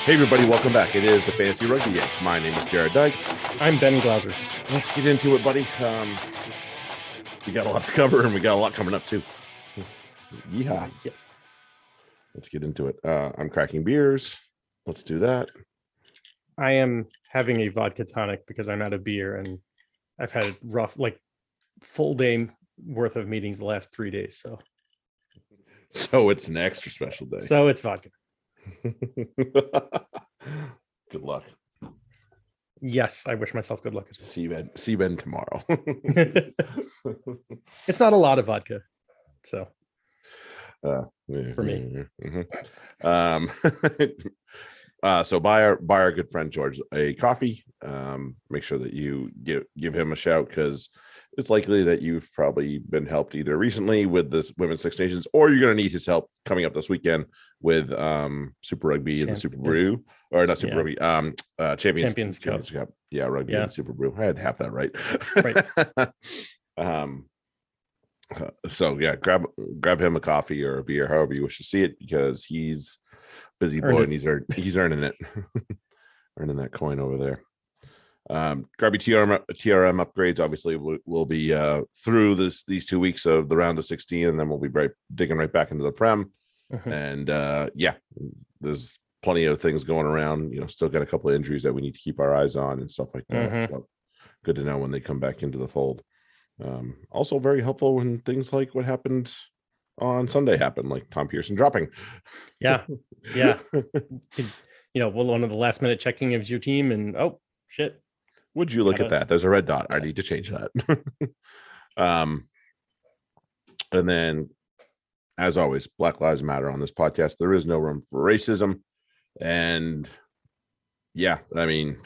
Hey everybody, welcome back. It is the Fantasy Rugby Yanks. My name is Jared Dyke. I'm Ben Glauser. Let's get into it, buddy. We got a lot to cover, and we got a lot coming up too. Yeah. Yes. Let's get into it. I'm cracking beers. Let's do that. I am having a vodka tonic because I'm out of beer, and I've had a rough, full day worth of meetings the last 3 days. So it's an extra special day. So it's vodka. Good luck. Yes, I wish myself good luck. See Ben tomorrow. It's not a lot of vodka, so for me. So buy our good friend George a coffee. Make sure that you give him a shout, because it's likely that you've probably been helped either recently with the Women's Six Nations, or you're going to need his help coming up this weekend with Super Rugby and the Super Brew, or not Super Rugby, Champions Cup. Yeah, Rugby and Super Brew. I had half that right. So yeah, grab him a coffee or a beer, however you wish to see it, because he's busy boy and he's earning it, earning that coin over there. Grab your TRM upgrades. Obviously, we'll be through these 2 weeks of the round of 16, and then we'll be digging right back into the Prem. And there's plenty of things going around. Still got a couple of injuries that we need to keep our eyes on and stuff like that. So good to know when they come back into the fold. Also very helpful when things like what happened on Sunday happened, like Tom Pearson dropping. Yeah. One of the last minute checking of your team, and oh shit. Would you look at that? There's a red dot. I need to change that. And then, as always, Black Lives Matter on this podcast. There is no room for racism. And yeah, I mean,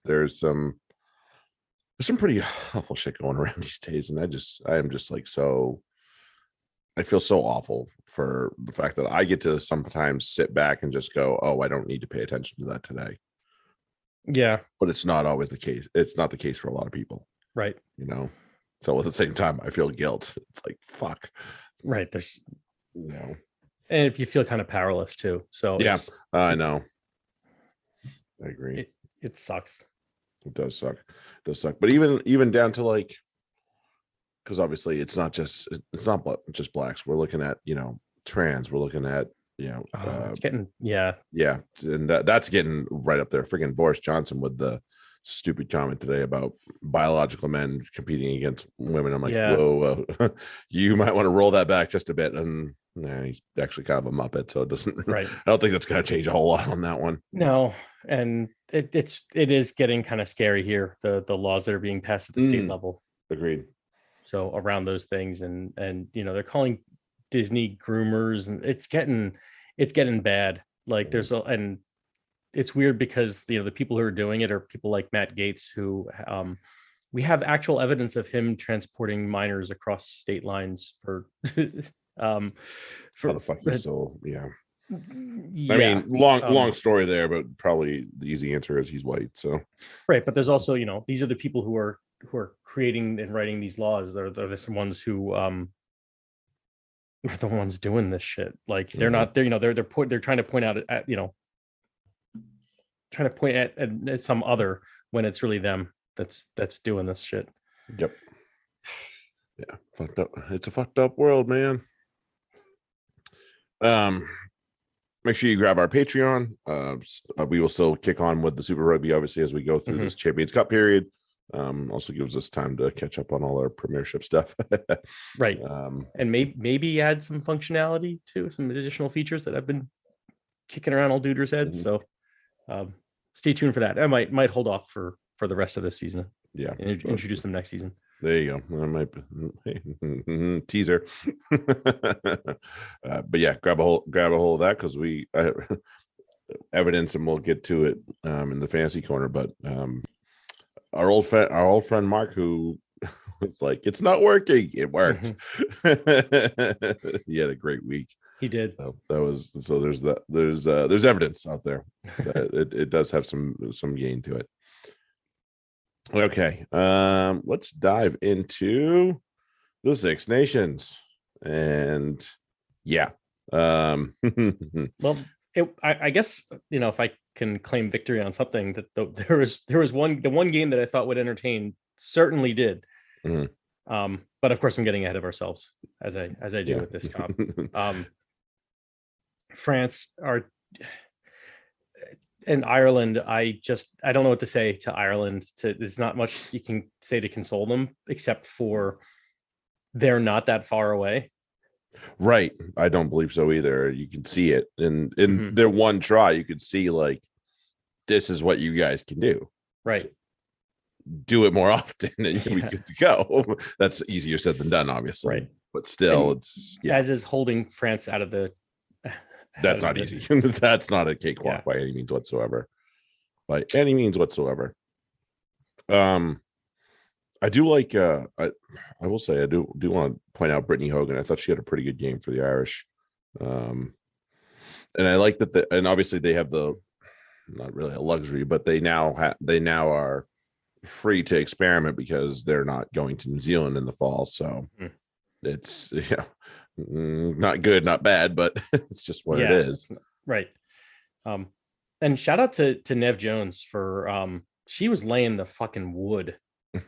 there's some pretty awful shit going around these days. And I feel so awful for the fact that I get to sometimes sit back and just go, oh, I don't need to pay attention to that today. Yeah. But it's not always the case. It's not the case for a lot of people. Right. So at the same time, I feel guilt. It's like, fuck. Right. There's, and if you feel kind of powerless too. So yeah, I know. I agree. It sucks. It does suck. But even down to because obviously it's not just blacks. We're looking at, trans. We're looking at, it's getting and that's getting right up there. Freaking Boris Johnson with the stupid comment today about biological men competing against women. I'm like, whoa, you might want to roll that back just a bit. And he's actually kind of a muppet, so it doesn't. Right. I don't think that's going to change a whole lot on that one. No, and it is getting kind of scary here. The laws that are being passed at the state level. Agreed. So around those things, and they're calling Disney groomers, and it's getting bad. And it's weird because the people who are doing it are people like Matt Gaetz, who we have actual evidence of him transporting minors across state lines for how the fuck you still I mean, long story there, but probably the easy answer is he's white. So right, but there's also these are the people who are creating and writing these laws. They're the ones who are the ones doing this shit. Like they're not they're trying to point out at trying to point at some other when it's really them that's doing this shit. Yep. Yeah, fucked up. It's a fucked up world, man. Make sure you grab our Patreon. We will still kick on with the Super Rugby, obviously, as we go through this Champions Cup period. Also gives us time to catch up on all our Premiership stuff. Right. And maybe add some functionality to some additional features that I've been kicking around old duder's head. So stay tuned for that. I might hold off for the rest of this season. Yeah. And introduce them next season. There you go. I might teaser. But yeah, grab a hold of that, because we evidence, and we'll get to it in the fantasy corner. But our old friend Mark, who was like, it's not working. It worked. He had a great week. He did. So there's evidence out there that it does have some gain to it. Okay, let's dive into the Six Nations, and well, I guess, if I can claim victory on something, that there was the one game that I thought would entertain certainly did. But of course I'm getting ahead of ourselves as I do with this comp. France and Ireland, I don't know what to say to Ireland. There's not much you can say to console them, except for they're not that far away. Right. I don't believe so either. You can see it in their one try. You could see like, this is what you guys can do. Right. Do it more often and you'll be good to go. That's easier said than done, obviously. Right. But still, and it's as is holding France out of the. That's not easy. That's not a cakewalk by any means whatsoever. By any means whatsoever. I do like. I will say I do want to point out Brittany Hogan. I thought she had a pretty good game for the Irish, and I like that. And obviously they have the not really a luxury, but they now are free to experiment because they're not going to New Zealand in the fall. So it's not good, not bad, but it's just what it is. Right. And shout out to Nev Jones for she was laying the fucking wood. You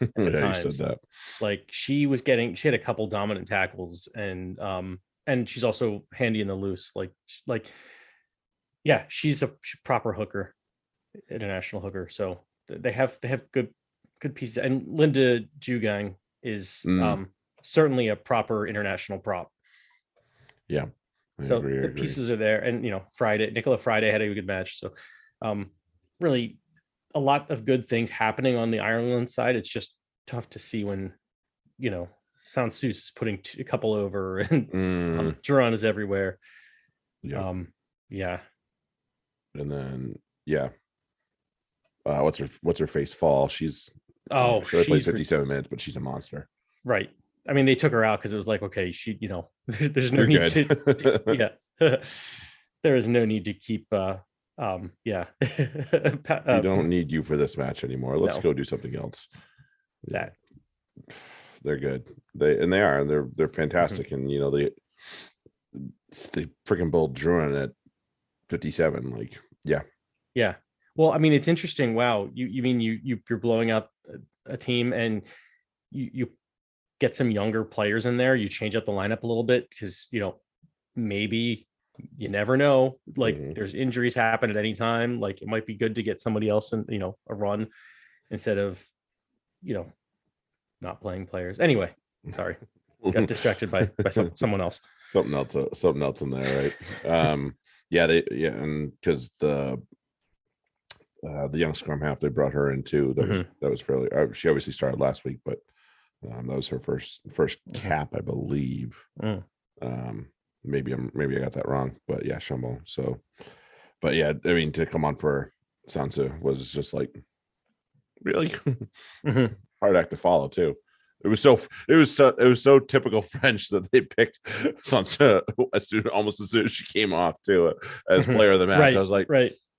said that. Like she had a couple dominant tackles and she's also handy in the loose. She's a proper hooker, international hooker. So they have good pieces. And Linda Jugang is certainly a proper international prop. Yeah. So the pieces are there, and Nicola Friday had a good match. So really a lot of good things happening on the Ireland side. It's just tough to see when, Sansus is putting a couple over and Duran is everywhere. Yeah. And then, what's her face fall? She's she plays 57 minutes, but she's a monster. Right. I mean, they took her out because it was like, okay, she, there's no need to there is no need to keep we don't need you for this match anymore. Let's go do something else. They're good. They're fantastic. And they freaking build Druin at 57. Yeah. Well, I mean, it's interesting. Wow. You mean you're blowing up a team and you get some younger players in there. You change up the lineup a little bit because, maybe you never know. There's injuries happen at any time. It might be good to get somebody else in, a run instead of, not playing players. Anyway, sorry. Got distracted by someone else. Something else in there, right? And because the young scrum half, they brought her in too. That was fairly. She obviously started last week, but that was her first cap, I believe. Maybe I got that wrong, but yeah, Shumbo. So, but yeah, I mean, to come on for Sansa was just like really hard act to follow too. It was so typical French that they picked Sansa almost as soon as she came off too as player of the match. I was like,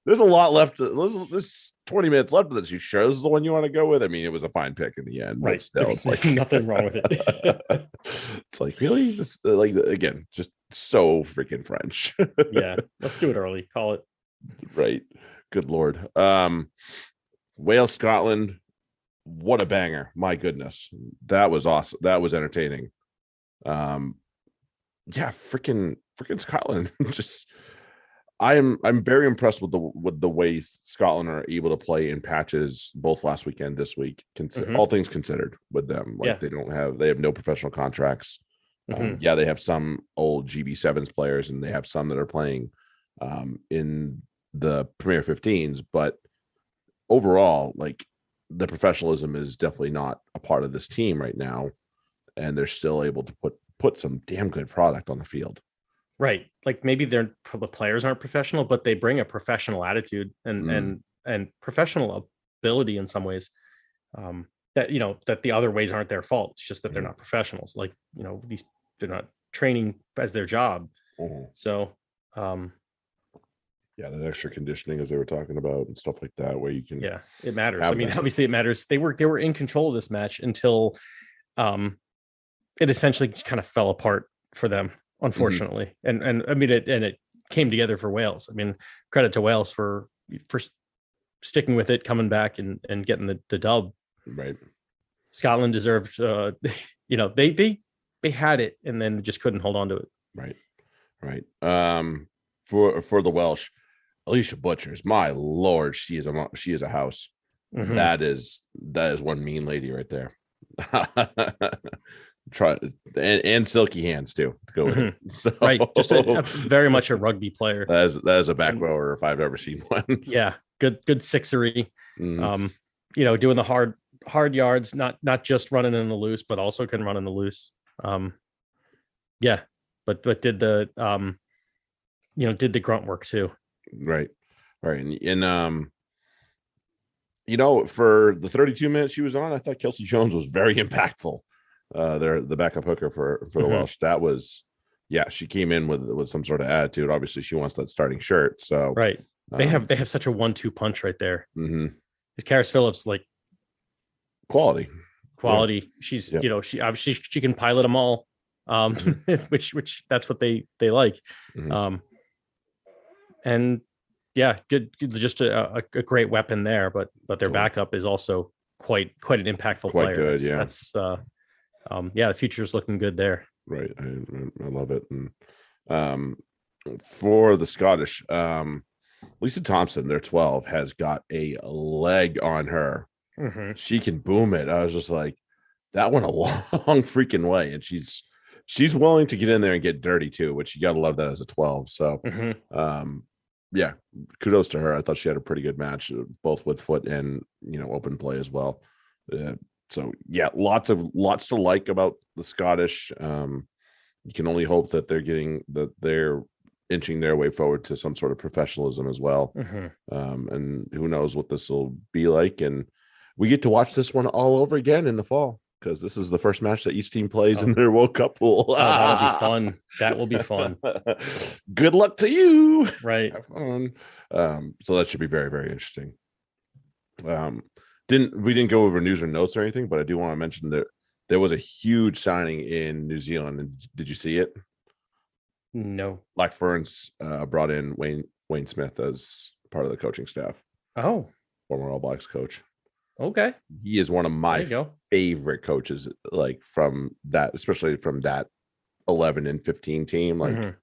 there's a lot left. There's 20 minutes left of this. You sure this is the one you want to go with? I mean, it was a fine pick in the end, but still, it's like nothing wrong with it. It's like, really, just again, just so freaking French. Yeah, let's do it early. Call it. Right. Good Lord. Wales, Scotland. What a banger. My goodness. That was awesome. That was entertaining. Freaking Scotland. Just I'm very impressed with the way Scotland are able to play in patches both last weekend, this week. All things considered with them. They have no professional contracts. They have some old GB7s players and they have some that are playing in the Premier 15s, but overall, the professionalism is definitely not a part of this team right now, and they're still able to put some damn good product on the field. Right. Maybe the players aren't professional, but they bring a professional attitude and professional ability in some ways. That the other ways aren't their fault. It's just that they're not professionals. They're not training as their job. So, the extra conditioning, as they were talking about, and stuff like that, where you can. Yeah, it matters. I mean, obviously, it matters. They were in control of this match until, it essentially just kind of fell apart for them, unfortunately. And I mean, it came together for Wales. I mean, credit to Wales for sticking with it, coming back and getting the dub. Right. Scotland deserved, they had it and then just couldn't hold on to it. Right. For the Welsh, Alicia Butchers, my Lord, she is a house. Mm-hmm. That is one mean lady right there. Try and silky hands too to go with it. So, right, just a very much a rugby player. That is a back rower if I've ever seen one. Yeah, good sixery. Doing the hard yards, not just running in the loose, but also can run in the loose. But did the did the grunt work too. Right. And for the 32 minutes she was on, I thought Kelsey Jones was very impactful. The backup hooker for the Welsh. That was, she came in with some sort of attitude. Obviously, she wants that starting shirt. So right, they have such a 1-2 punch right there. Because Karis Phillips, like quality. Yeah. She's she obviously she can pilot them all, which that's what they like. And good, just a great weapon there. But their backup is also quite an impactful player. Good, that's the future is looking good there. Right. I love it. And for the Scottish, Lisa Thompson, their 12, has got a leg on her. She can boom it. I was just like, that went a long freaking way. And she's willing to get in there and get dirty too, which you got to love that as a 12. So, kudos to her. I thought she had a pretty good match, both with foot and, open play as well. So lots to like about the Scottish. You can only hope that they're inching their way forward to some sort of professionalism as well. And who knows what this will be like. And we get to watch this one all over again in the fall, because this is the first match that each team plays in their World Cup pool. That'll be fun. That will be fun. Good luck to you. Right. Have fun. So that should be very, very interesting. We didn't go over news or notes or anything, but I do want to mention that there was a huge signing in New Zealand. And did you see it? No. Black Ferns brought in Wayne Smith as part of the coaching staff. Oh, former All Blacks coach. Okay. He is one of my favorite coaches, like from that, especially from that 11 and 15 team. Like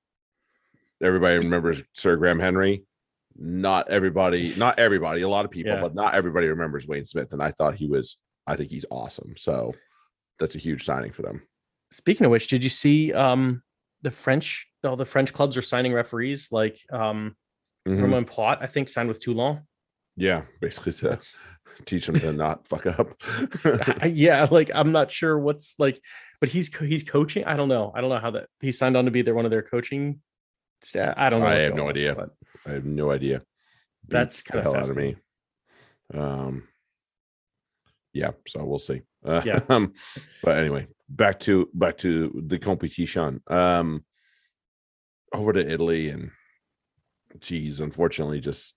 everybody remembers Sir Graham Henry. Not everybody, a lot of people, but not everybody remembers Wayne Smith. And I think he's awesome. So that's a huge signing for them. Speaking of which, did you see the French clubs are signing referees like Romain Poit, I think, signed with Toulon. Yeah, basically that's teach them to not fuck up. Like I'm not sure what's like, but he's coaching. I don't know how that he signed on to be one of their coaching staff. I don't know. I have no idea. That's kind of hell out of me. So we'll see. But anyway, back to the competition. Over to Italy, and geez, unfortunately, just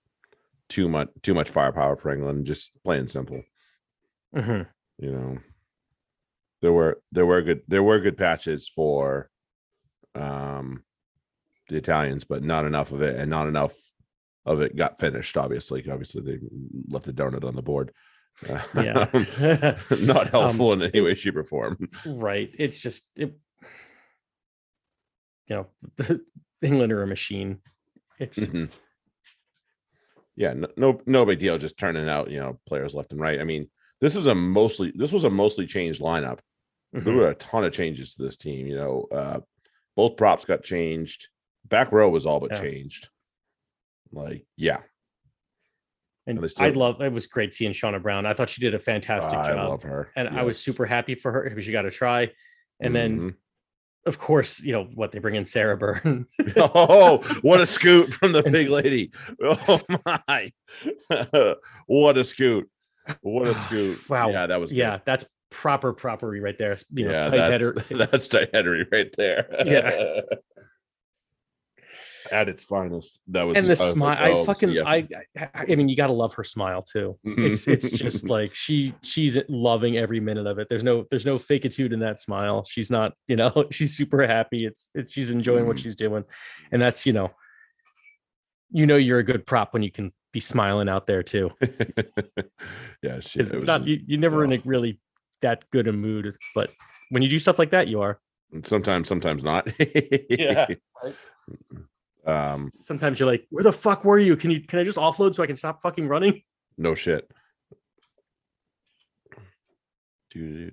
too much firepower for England. Just plain simple. There were good patches for the Italians, but not enough of it, and not enough of it got finished. Obviously they left the donut on the board. Not helpful in any way, shape, or form. Right. It's just England are a machine. It's no big deal. Just turning out players left and right. I mean, this was a mostly changed lineup. There were a ton of changes to this team. Both props got changed. Back row was all but changed. And it was great seeing Shauna Brown. I thought she did a fantastic job. I love her. And I was super happy for her because she got a try. And then, of course, they bring in Sarah Byrne. Oh, what a scoot from the big lady. Oh, my. What a scoot. Wow. Yeah, that was good. Yeah, that's property right there. Tight header. That's tight headery right there. Yeah. At its finest. That was, and the smile. I mean, you gotta love her smile too. It's just like she's loving every minute of it. There's no fakeitude in that smile. She's not, she's super happy. She's enjoying what she's doing, and that's you're a good prop when you can be smiling out there too. Yeah, shit. It's not you're never in a really that good a mood, but when you do stuff like that, you are. Sometimes not. Yeah. Sometimes you're like, where the fuck were you? Can I just offload so I can stop fucking running? No shit. Do.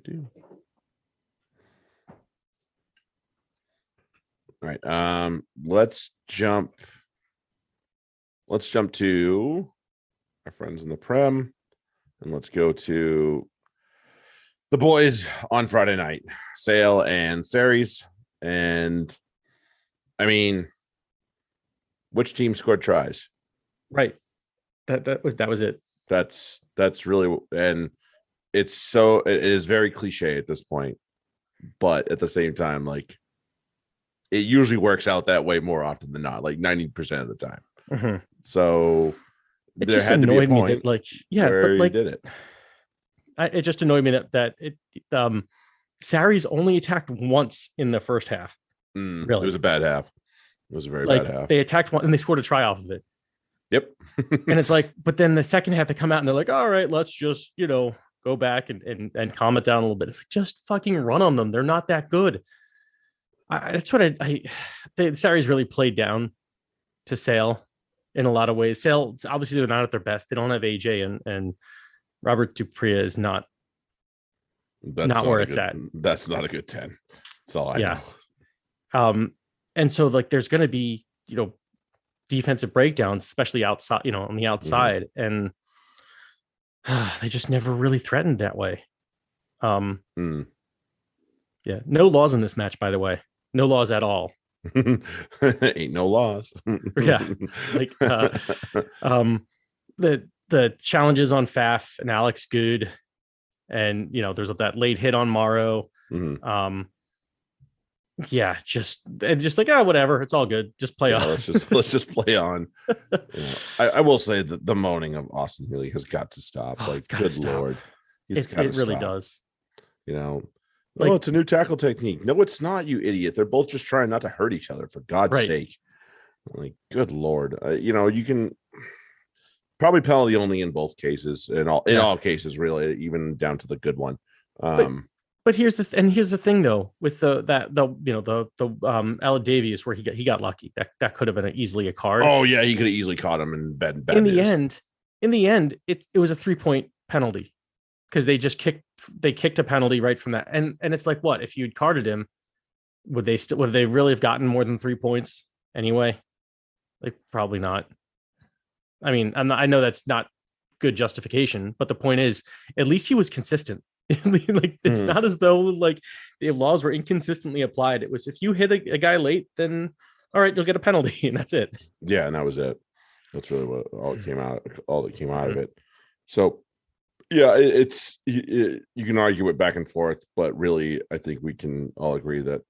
All right. Let's jump to our friends in the Prem, and let's go to the boys on Friday night, Sale and Series. And I mean, which team scored tries? Right. That was it. That's really, and it is very cliche at this point, but at the same time, like, it usually works out that way more often than not, like 90% of the time. Mm-hmm. So it just annoyed me that, like, yeah, but like, did it. It just annoyed me that Saris only attacked once in the first half. Really, it was a bad half. It was a very bad half. They attacked one and they scored a try off of it. Yep. And it's like, but then the second half they come out and they're like, all right, let's just go back and calm it down a little bit. It's like, just fucking run on them. They're not that good. That's what the Saris really played down to Sale in a lot of ways. Sale, obviously, they're not at their best. They don't have AJ and Robert Dupria is not where it's at. That's not a good 10. That's all I know. And so, like, there's going to be defensive breakdowns, especially outside, on the outside, and they just never really threatened that way. Yeah, no laws in this match, by the way. No laws at all. Ain't no laws. Yeah, like the challenges on Faf and Alex Good, and there's that late hit on Morrow. Yeah, just like, whatever, it's all good, just play on. Let's just play on. I will say that the moaning of Austin Healy has got to stop. Like, good stop. Lord, it really does. It's a new tackle technique. No, it's not, you idiot. They're both just trying not to hurt each other, for God's sake. Like, good Lord. You can probably penalty only in both cases, in all cases, really, even down to the good one. But here's the thing, though, with the Aladavius, where he got lucky. That could have been easily a card. Oh yeah, he could have easily caught him in bad in news. the end, it was a 3-point penalty because they kicked a penalty right from that. And it's like, what if you'd carded him? Would they really have gotten more than 3 points anyway? Like, probably not. I mean, I know that's not good justification, but the point is, at least he was consistent. Like, it's not as though like the laws were inconsistently applied. It was, if you hit a guy late, then all right, you'll get a penalty, and that's it. Yeah, and that was it. That's really what all that came out of it. So yeah, you can argue it back and forth, but really, I think we can all agree that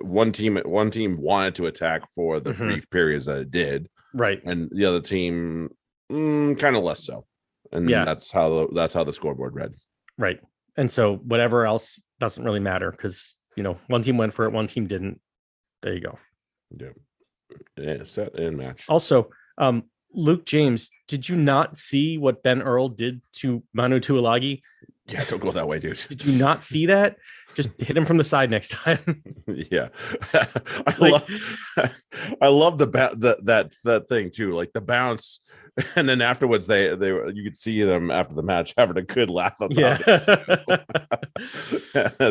one team wanted to attack for the brief periods that it did, right, and the other team kind of less so, and that's how the scoreboard read. Right. And so whatever else doesn't really matter, because one team went for it, one team didn't. There you go. Yeah, set and match. Also, Luke James, did you not see what Ben Earl did to Manu Tuilagi? Yeah, don't go that way, dude. Did you not see that? Just hit him from the side next time. Yeah. I love that thing too, like the bounce, and then afterwards you could see them after the match having a good laugh about it.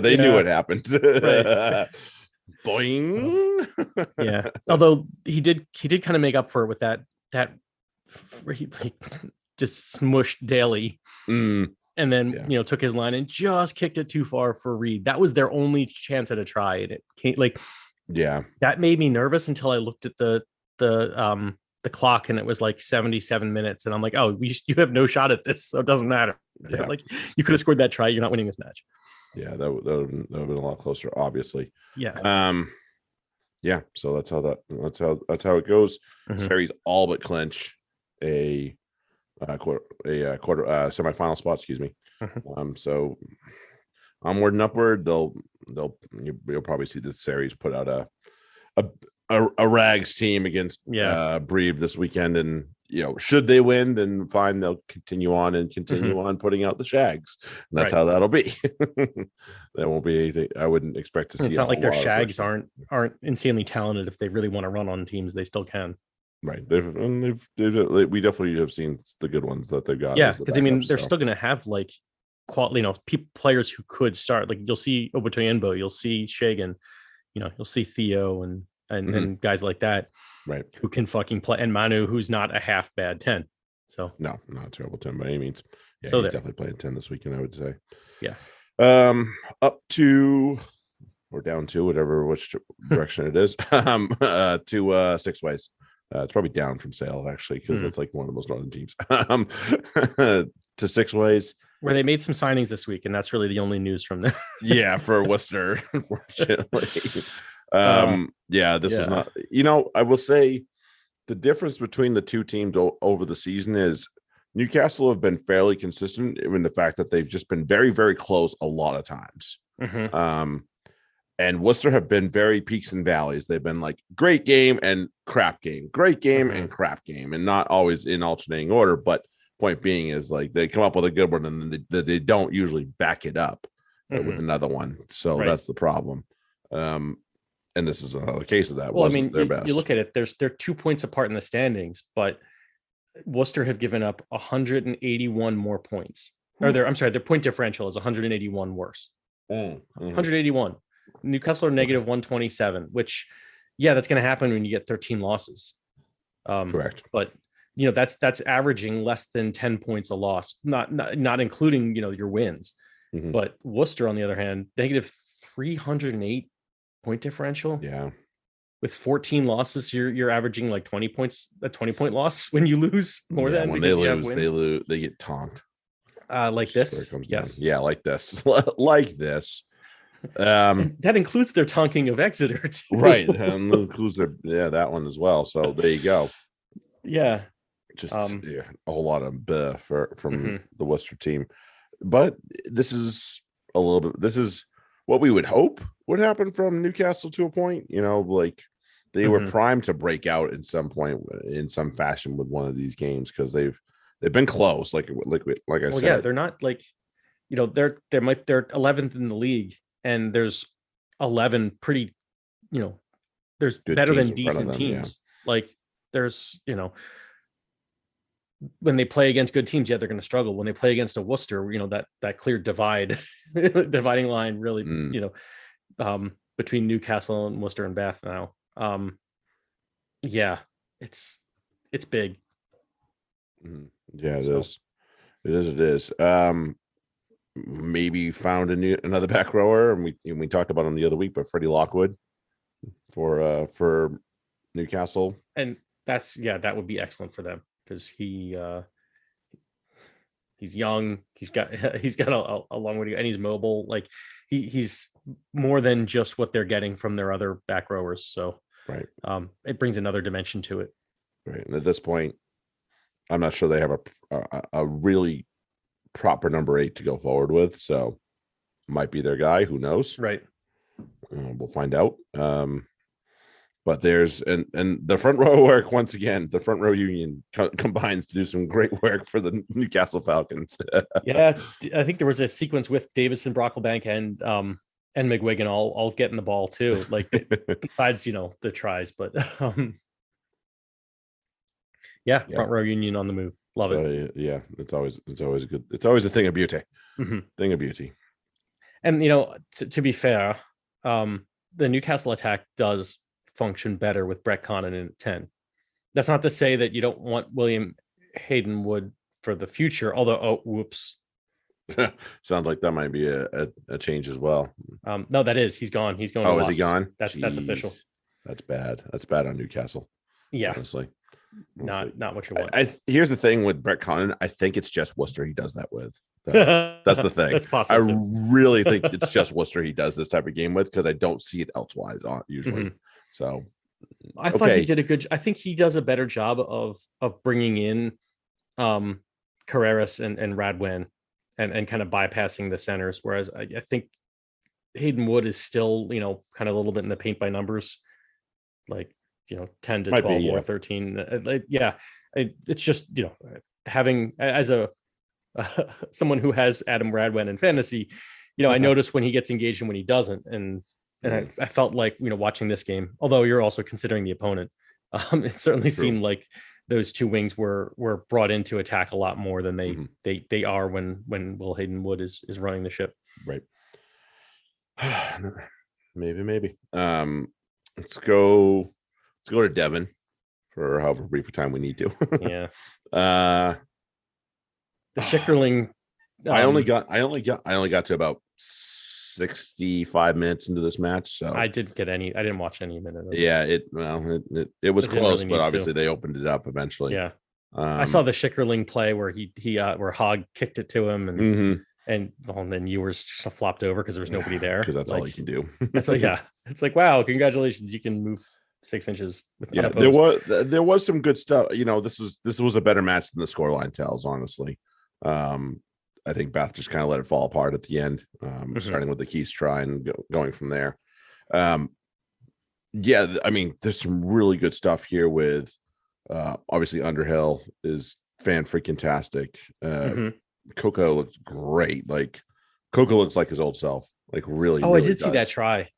They knew it happened. Right. Boing. Yeah. Although he did kind of make up for it with that he just smushed Daly. And then took his line and just kicked it too far for Reed. That was their only chance at a try, and it came, that made me nervous until I looked at the clock, and it was like 77 minutes, and I'm like, oh, you have no shot at this, so it doesn't matter. Yeah. Like, you could have scored that try, you're not winning this match. Yeah, that would have been a lot closer, obviously. Yeah. Yeah. So that's how it goes. Series all but clinch a quarter semifinal spot, excuse me. So onward and upward, you'll probably see the series put out a rags team against Breve this weekend, and should they win, then fine, they'll continue on putting out the Shags, and that's how that'll be. There won't be anything. I wouldn't expect to see. It's not like their Shags aren't insanely talented. If they really want to run on teams, they still can. Right. We definitely have seen the good ones that they've got. Yeah, because they're still going to have like quality, players who could start. Like you'll see Obotoyinbo, you'll see Shagan, you'll see Theo and guys like that, right, who can fucking play, and Manu, who's not a half bad 10. So no, not a terrible 10 by any means. Yeah, so he's definitely playing 10 this weekend, I would say. Yeah. Up to or down to which direction it is. To Six Ways. It's probably down from Sale actually, because it's like one of the most northern teams. To Six Ways, where they made some signings this week, and that's really the only news from them. Yeah, for Worcester, unfortunately. This was not. I will say the difference between the two teams over the season is Newcastle have been fairly consistent in the fact that they've just been very, very close a lot of times. And Worcester have been very peaks and valleys. They've been like great game and crap game, great game and crap game, and not always in alternating order. But point being is like they come up with a good one and then they don't usually back it up with another one. So that's the problem. And this is another case of that. Well, their best. You look at it, they're 2 points apart in the standings, but Worcester have given up 181 more points. Or their point differential is 181 worse. 181. Newcastle are negative 127, which, that's going to happen when you get 13 losses. Correct. But that's averaging less than 10 points a loss, not including your wins. But Worcester, on the other hand, negative 308 point differential. Yeah. With 14 losses, you're averaging like 20 points, a 20-point loss when you lose more than when they lose, they get tonked. Like this. Yes. Yeah, like this. Like this. That includes their tonking of Exeter too. Right, and includes that one as well. So there you go. Yeah, just a whole lot of from the Worcester team, but this is what we would hope would happen from Newcastle to a point. Like they were primed to break out at some point in some fashion with one of these games, because they've been close. Like I said, yeah, they're not like they're 11th in the league. And there's 11 pretty, there's good better than decent teams. Yeah. Like there's, when they play against good teams, they're going to struggle. When they play against a Worcester, that clear dividing line really, between Newcastle and Worcester and Bath now. It's big. Yeah, it is. It is. Maybe found another back rower, and we talked about him the other week, but Freddie Lockwood for Newcastle, and that would be excellent for them, because he's young, he's got a long way to go, and he's mobile. Like he's more than just what they're getting from their other back rowers. So it brings another dimension to it. Right, and at this point, I'm not sure they have a really proper number 8 to go forward with, so might be their guy. Who knows? Right. We'll find out. But there's and the front row work once again. The front row union combines to do some great work for the Newcastle Falcons. Yeah, I think there was a sequence with Davison, Brocklebank, and McGuigan all getting the ball too. Like besides the tries, but front row union on the move. Love it. It's always good. It's always a thing of beauty. Thing of beauty. And to be fair, the Newcastle attack does function better with Brett Connon in at 10. That's not to say that you don't want William Haydenwood for the future. Although, whoops. Sounds like that might be a change as well. No, that is. He's gone. He's going. Oh, is he gone? That's official. That's bad. That's bad on Newcastle. Yeah, honestly. Not what you want. Here's the thing with Brett Connon. I think it's just Worcester he does that with. That's the thing. That's possible. I really think it's just Worcester he does this type of game with, because I don't see it elsewise usually. So I thought he did a good. I think he does a better job of bringing in Carreras and Radwan and kind of bypassing the centers. Whereas I think Hayden Wood is still kind of a little bit in the paint by numbers. Like 10 to Might 12 be, or yeah. 13. It's just, having as a someone who has Adam Radwan in fantasy, I notice when he gets engaged and when he doesn't. And I felt like, watching this game, although you're also considering the opponent, it certainly True. seemed like those two wings were brought in to attack a lot more than they are when Will Hayden Wood is running the ship. Right. Maybe. Let's go to Devon for however brief a time we need to. Yeah. The Schickerling. I only got to about 65 minutes into this match, so I didn't watch any minute of it. Yeah, it was close, really but obviously they opened it up eventually. Yeah. I saw the Schickerling play where he where Hogg kicked it to him and then Ewers just flopped over because there was nobody there. Because that's all he can do. That's like, yeah. It's like, wow, congratulations, you can move 6 inches. There was some good stuff. This was a better match than the scoreline tells, honestly. I think Bath just kind of let it fall apart at the end, starting with the Keys try and going from there. There's some really good stuff here with obviously Underhill is fan-freaking-tastic. Coco looks great. Like Coco looks like his old self. Like really. Oh, really I did see that try.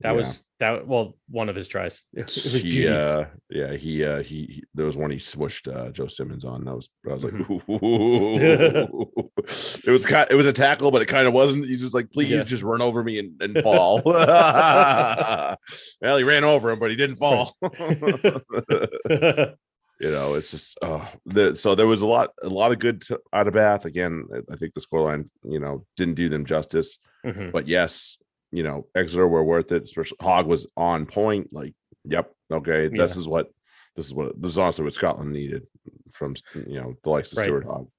One of his tries. It was beauties. He there was one he swished Joe Simmons on. I was like, it was a tackle, but it kind of wasn't. He's just like, please just run over me and fall. Well, he ran over him, but he didn't fall. It's just so there was a lot of good out of Bath. Again, I think the scoreline didn't do them justice, but yes, Exeter were worth it. Especially Hogg was on point. Like, yep, okay, this is honestly what Scotland needed from the likes of Stuart Hogg.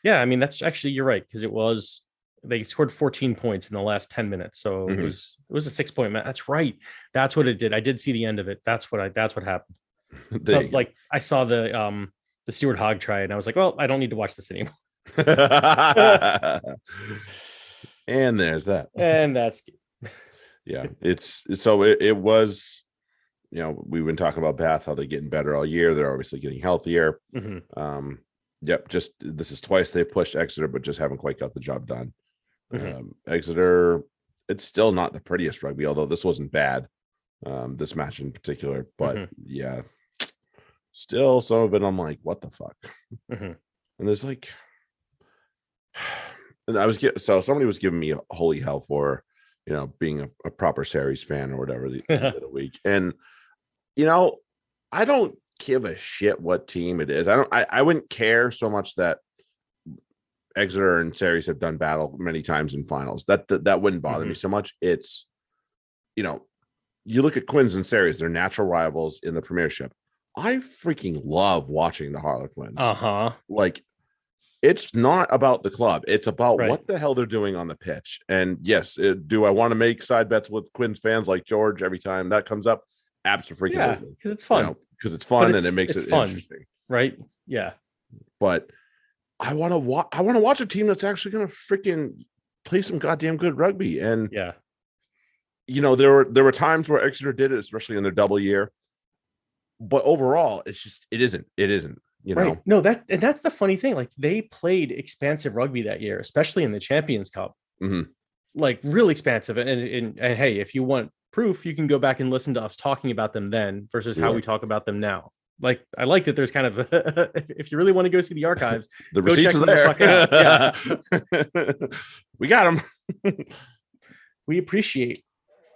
Yeah, I mean, that's actually, you're right, because they scored 14 points in the last 10 minutes, so it was a 6-point match. That's right. That's what it did. I did see the end of it. That's what happened. So like I saw the Stuart Hogg try and I was like, well, I don't need to watch this anymore. And there's that. And that's yeah. It was, we've been talking about Bath, how they're getting better all year. They're obviously getting healthier. Just this is twice they pushed Exeter, but just haven't quite got the job done. Exeter, it's still not the prettiest rugby, although this wasn't bad. This match in particular, but yeah, still some of it I'm like, what the fuck? And there's like, and somebody was giving me holy hell for being a proper series fan or whatever the end of the week, and I don't give a shit what team it is. I wouldn't care so much that Exeter and Series have done battle many times in finals. That wouldn't bother me so much. It's you look at Quins and Series, they're natural rivals in the Premiership. I freaking love watching the Harlequins. Like, it's not about the club. It's about what the hell they're doing on the pitch. And yes, do I want to make side bets with Quins fans like George every time that comes up? Absolutely. Yeah, because it's fun. Because it's fun and it makes it fun. Interesting. Right? Yeah. But I want to watch a team that's actually going to freaking play some goddamn good rugby. And yeah. There were times where Exeter did it, especially in their double year. But overall, it isn't. Right. No, that's the funny thing. Like, they played expansive rugby that year, especially in the Champions Cup. Like, real expansive. And hey, if you want proof, you can go back and listen to us talking about them then versus how we talk about them now. Like, I like that there's kind of if you really want to go see the archives, the receipts are there. Yeah. We got them. We appreciate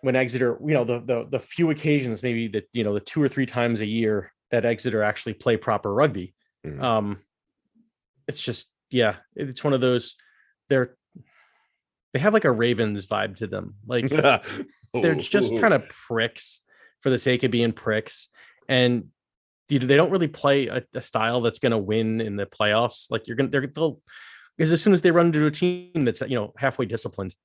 when Exeter, the few occasions, maybe the 2 or 3 times a year that Exeter actually play proper rugby. It's just, it's one of those, they have like a Ravens vibe to them. Like, they're just kind of pricks for the sake of being pricks. And they don't really play a style that's going to win in the playoffs. Like, they'll, because as soon as they run into a team that's, halfway disciplined,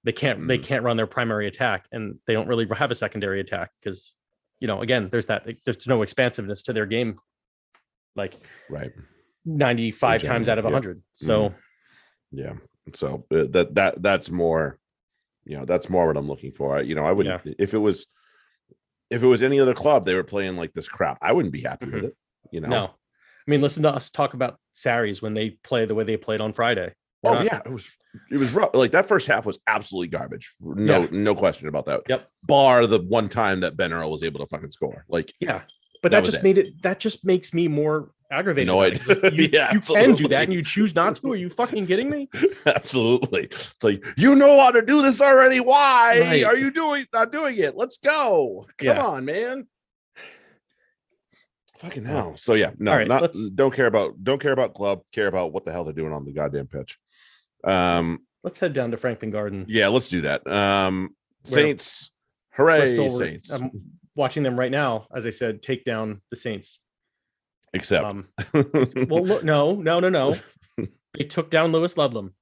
they can't run their primary attack, and they don't really have a secondary attack because, again, there's no expansive to their game. Like, 95 times out of 100. So, yeah. So that's more, that's more what I'm looking for. I wouldn't, if it was, if it was any other club, they were playing like this crap, I wouldn't be happy with it. No, I mean, listen to us talk about Saris when they play the way they played on Friday. Yeah, it was rough. Like that first half was absolutely garbage. No question about that. Yep. Bar the one time that Ben Earl was able to fucking score. Like, yeah, but that just makes me more aggravated. Annoyed. You can do that and you choose not to. Are you fucking kidding me? Absolutely. It's like, you know how to do this already. Why are you not doing it? Let's go. Come on, man. Fucking hell. So yeah, no, right, don't care about club, care about what the hell they're doing on the goddamn pitch. Let's head down to Franklin Garden. Yeah, let's do that. Saints, hooray, Bristol, Saints. I'm watching them right now, as I said, take down the Saints. Except well, look, no. They took down Lewis Ludlam.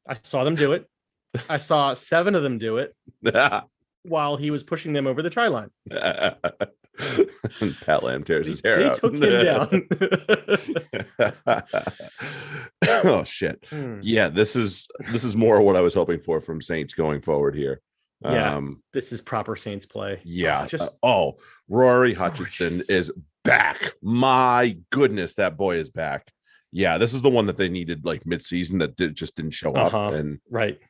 I saw them do it. I saw 7 of them do it while he was pushing them over the try line. Pat Lamb tears his hair out. They took him down. Oh shit. Yeah, this is more what I was hoping for from Saints going forward here. Yeah, this is proper Saints play. Yeah. Rory Hutchinson is back. My goodness, that boy is back. Yeah, this is the one that they needed like mid-season that just didn't show up. And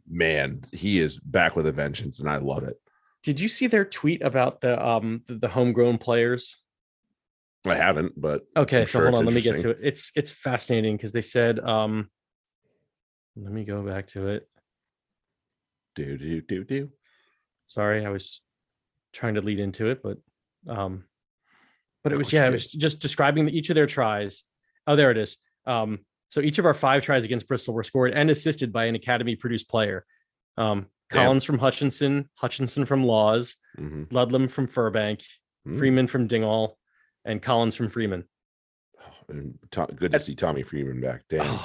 man, he is back with a vengeance, and I love it. Did you see their tweet about the homegrown players? I haven't, but okay. So hold on, let me get to it. It's fascinating because they said, let me go back to it. Do. Sorry, I was trying to lead into it, but it was it was just describing each of their tries. Oh, there it is. So each of our 5 tries against Bristol were scored and assisted by an academy produced player. Collins from Hutchinson from Laws, Ludlam from Furbank, Freeman from Dingwall, and Collins from Freeman. And good to see Tommy Freeman back. Damn.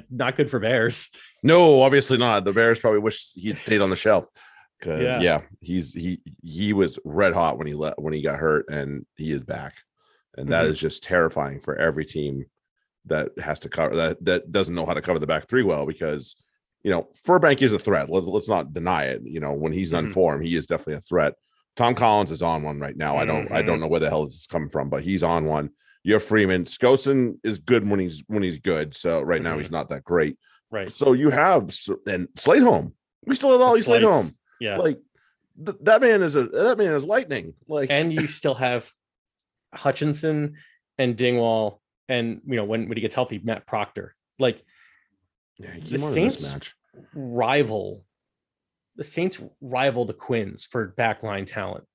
Not good for Bears. No, obviously not. The Bears probably wish he'd stayed on the shelf because he was red hot when he got hurt, and he is back, and that is just terrifying for every team that has to cover that doesn't know how to cover the back 3 well, because Furbank is a threat. Let's not deny it. When he's on form, he is definitely a threat. Tom Collins is on one right now. I don't know where the hell this is coming from, but he's on one. You have Freeman. Skosen is good when he's good. So right now he's not that great. Right. So you have and Slateholm. We still have Ollie Slateholm. Yeah. Like that man is lightning. Like, and you still have Hutchinson and Dingwall, and when he gets healthy, Matt Proctor. Like, the Saints rival the Quins for backline talent.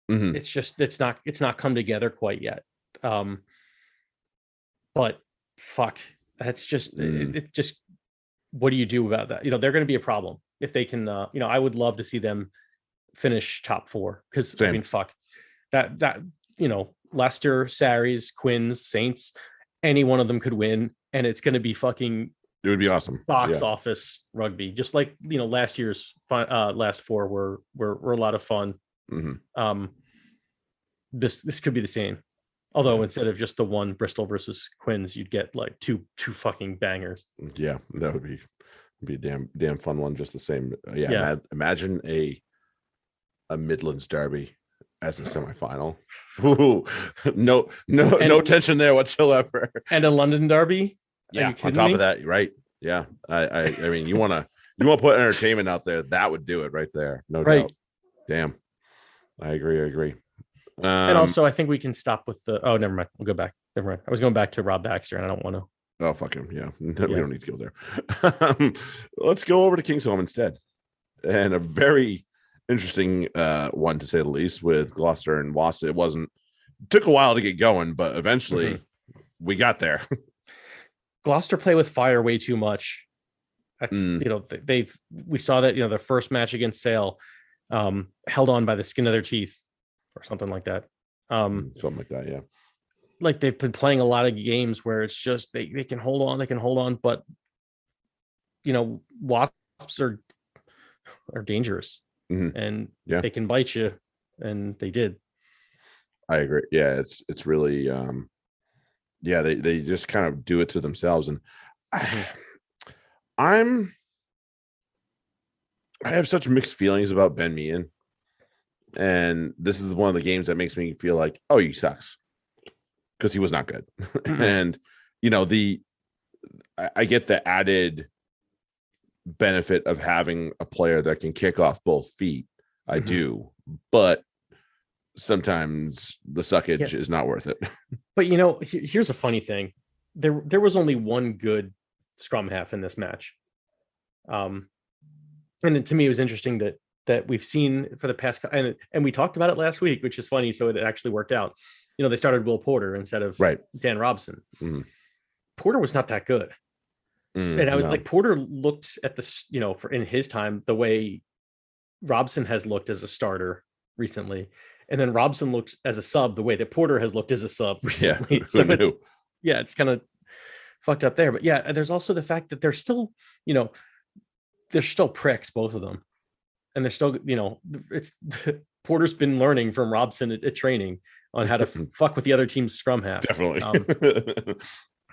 It's not come together quite yet. But fuck, that's just it just, what do you do about that? They're going to be a problem if they can. I would love to see them finish top 4, because I mean, fuck that Leicester, Saris, Quins, Saints, any one of them could win, and it's going to be fucking. It would be awesome. Box office rugby, just like last year's last 4 were a lot of fun. This could be the same, although instead of just the one Bristol versus Quins, you'd get like two fucking bangers. Yeah, that would be a damn fun one, just the same. Imagine a Midlands derby as a semifinal. Ooh, no tension there whatsoever. And a London derby. Yeah, on top of that, right? Yeah, I mean, you want to put entertainment out there, that would do it right there, no doubt. Damn, I agree. And also, I think we can stop with the. Oh, never mind. We'll go back. Never mind. I was going back to Rob Baxter, and I don't want to. Oh, fuck him. Yeah, we don't need to go there. Let's go over to Kingsholm instead, and a very interesting one to say the least with Gloucester and Wassa. It took a while to get going, but eventually we got there. Gloucester play with fire way too much. That's we saw that their first match against Sale held on by the skin of their teeth or something like that. Something like that, yeah. Like they've been playing a lot of games where it's just they can hold on, but Wasps are dangerous, and they can bite you, and they did. I agree. Yeah, it's really they just kind of do it to themselves, and I have such mixed feelings about Ben Meehan. And this is one of the games that makes me feel like, oh, he sucks, because he was not good. And I get the added benefit of having a player that can kick off both feet. I do, but sometimes the suckage is not worth it. But here's a funny thing: there was only one good scrum half in this match, and to me it was interesting that we've seen for the past, and we talked about it last week, which is funny. So it actually worked out. They started Will Porter instead of Dan Robson. Porter was not that good. And I was like, Porter looked at this, for in his time, the way Robson has looked as a starter recently. And then Robson looked as a sub the way that Porter has looked as a sub recently. So it's kind of fucked up there. But there's also the fact that they're still pricks, both of them. And they're still, it's Porter's been learning from Robson at training on how to fuck with the other team's scrum half. Definitely.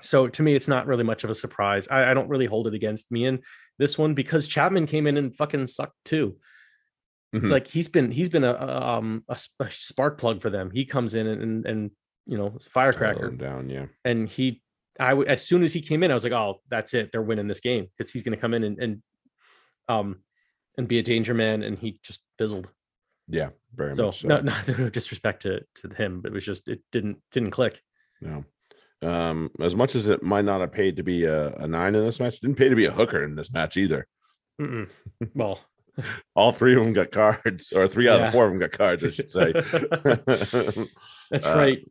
So to me, it's not really much of a surprise. I don't really hold it against me in this one, because Chapman came in and fucking sucked too. Like he's been a spark plug for them. He comes in and it's a firecracker down. And as soon as he came in, I was like, oh, that's it. They're winning this game, because he's going to come in and be a danger man. And he just fizzled. Yeah, very much. So no disrespect to him, but it was just, it didn't click. No. As much as it might not have paid to be a 9 in this match, it didn't pay to be a hooker in this match either. Well, all 3 of them got cards, or 3 out of the 4 of them got cards, I should say. That's right.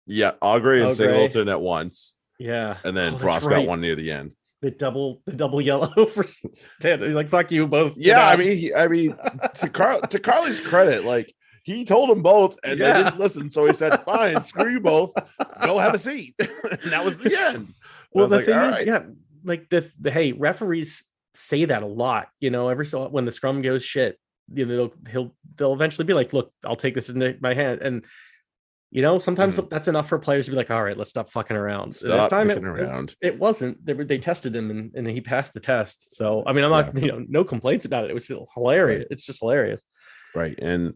Yeah, Augrey and Singleton at once. Yeah, and then Frost got one near the end. The double yellow for Stan. Like, fuck you both. Yeah, I mean, to Carly's credit, like, he told them both, and they didn't listen. So he said, "Fine, screw you both. Go have a seat." And that was the end. Well, the thing is, like the hey, referees say that a lot. Every so when the scrum goes shit, they'll eventually be like, "Look, I'll take this in my hand." And sometimes that's enough for players to be like, "All right, let's stop fucking around." This time it wasn't. They tested him, and he passed the test. So I mean, I'm not no complaints about it. It was still hilarious. Right. It's just hilarious. Right. And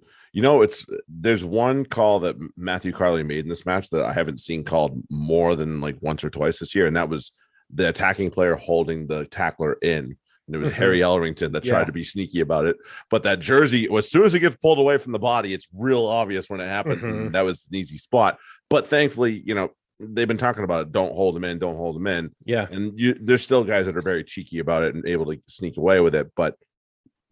there's one call that Matthew Carley made in this match that I haven't seen called more than like once or twice this year, and that was the attacking player holding the tackler in. And it was Harry Ellerington that tried to be sneaky about it. But that jersey, as soon as it gets pulled away from the body, it's real obvious when it happens. And that was an easy spot. But thankfully, they've been talking about it. Don't hold them in. Don't hold them in. Yeah. And there's still guys that are very cheeky about it and able to sneak away with it. But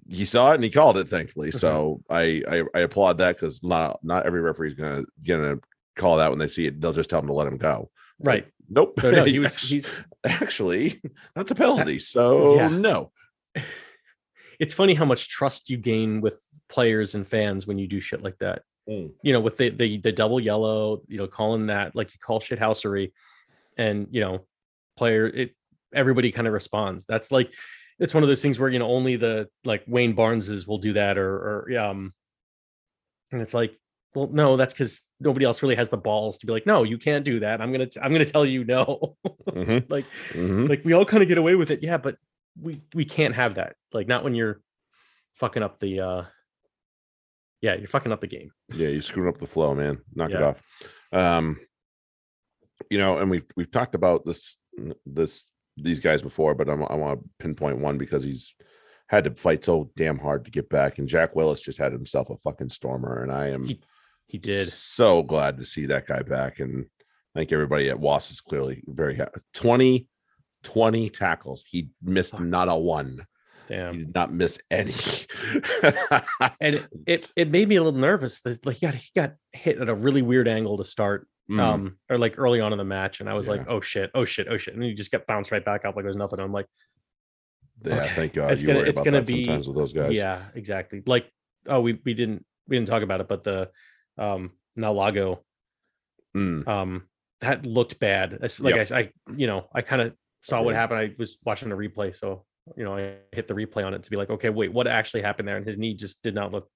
he saw it and he called it, thankfully. So I applaud that, because not every referee is gonna call that when they see it. They'll just tell him to let him go. Right. Like, nope. So no, he's actually, that's a penalty. So no. It's funny how much trust you gain with players and fans when you do shit like that. With the double yellow, calling that, like, you call shithousery, and everybody kind of responds. That's like, it's one of those things where only the, like, Wayne Barneses will do that, or and it's like, well, no, that's because nobody else really has the balls to be like, no, you can't do that. I'm gonna tell you no. Like we all kind of get away with it, but we can't have that. Like, not when you're fucking up the you're fucking up the game. Yeah, you're screwing up the flow, man. Knock it off. And we've talked about these guys before, but I want to pinpoint one because he's had to fight so damn hard to get back. And Jack Willis just had himself a fucking stormer, and I am he did so glad to see that guy back. And I think everybody at Was is clearly very happy. 20 tackles. He missed not a one. Damn. He did not miss any. And it made me a little nervous that, like, he got hit at a really weird angle to start. Or like early on in the match, and I was like, oh shit, and he just got bounced right back up like it was nothing. I'm like, okay, thank God. It's gonna be sometimes with those guys. Yeah, exactly. Like, we didn't talk about it, but the Nalago, that looked bad. I kind of saw what happened. I was watching a replay, so I hit the replay on it to be like, okay, wait, what actually happened there? And his knee just did not look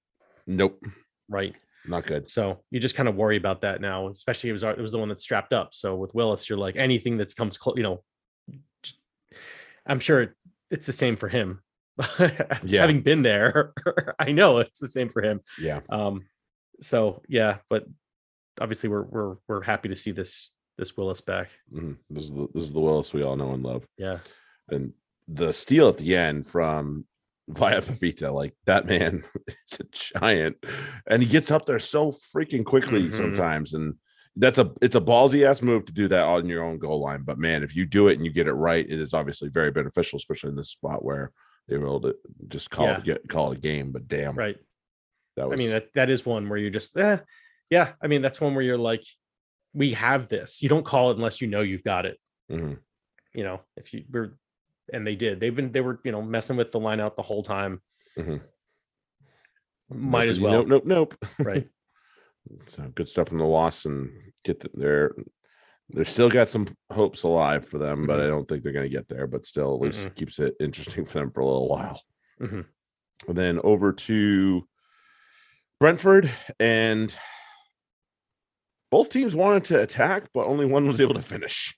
right. Not good. So you just kind of worry about that now, especially it was the one that's strapped up. So with Willis, you're like, anything that comes close, I'm sure it's the same for him. Yeah. Having been there, I know it's the same for him. Yeah. So yeah, but obviously we're happy to see this Willis back. Mm-hmm. This is the Willis we all know and love. Yeah. And the steal at the end from Via Fafita, like that man is a giant, and he gets up there so freaking quickly sometimes. And it's a ballsy ass move to do that on your own goal line. But man, if you do it and you get it right, it is obviously very beneficial, especially in this spot where they were able to just call it a game. But damn, right. That was, I mean, that is one where you just yeah. I mean, that's one where you're like, we have this. You don't call it unless you know you've got it. mm-hmm. You know, if you were, and they did. They were messing with the line out the whole time. Mm-hmm. Might as well. Nope. Right. So good stuff from the Wasps, and they're still got some hopes alive for them, but I don't think they're going to get there. But still, at least keeps it interesting for them for a little while. Mm-hmm. And then over to Brentford, and both teams wanted to attack, but only one was able to finish.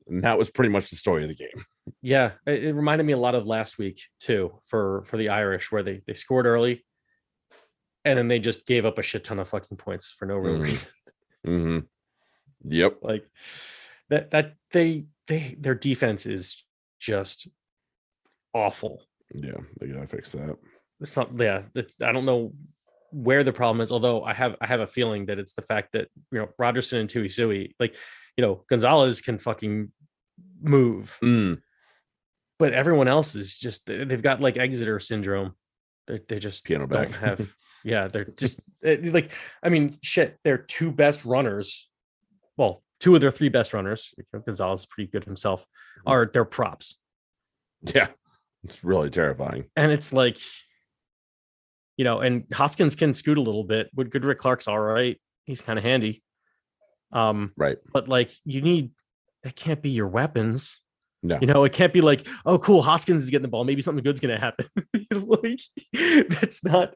And that was pretty much the story of the game. Yeah, it reminded me a lot of last week too for the Irish, where they scored early and then they just gave up a shit ton of fucking points for no real reason. Mm-hmm. Yep. Like that their defense is just awful. Yeah, they gotta fix that. I don't know where the problem is, although I have a feeling that it's the fact that Rogerson and Tuisui, like Gonzalez can fucking move, but everyone else is just, they've got like Exeter syndrome. They just piano don't back. have. Yeah, they're just like, I mean, shit. Their two best runners, well, two of their three best runners, Gonzalez is pretty good himself, are their props. Yeah, it's really terrifying. And it's like, and Hoskins can scoot a little bit. But Goodrick Clark's all right. He's kind of handy. Right. But like, that can't be your weapons. No. It can't be like, oh, cool, Hoskins is getting the ball. Maybe something good's going to happen. Like, that's not,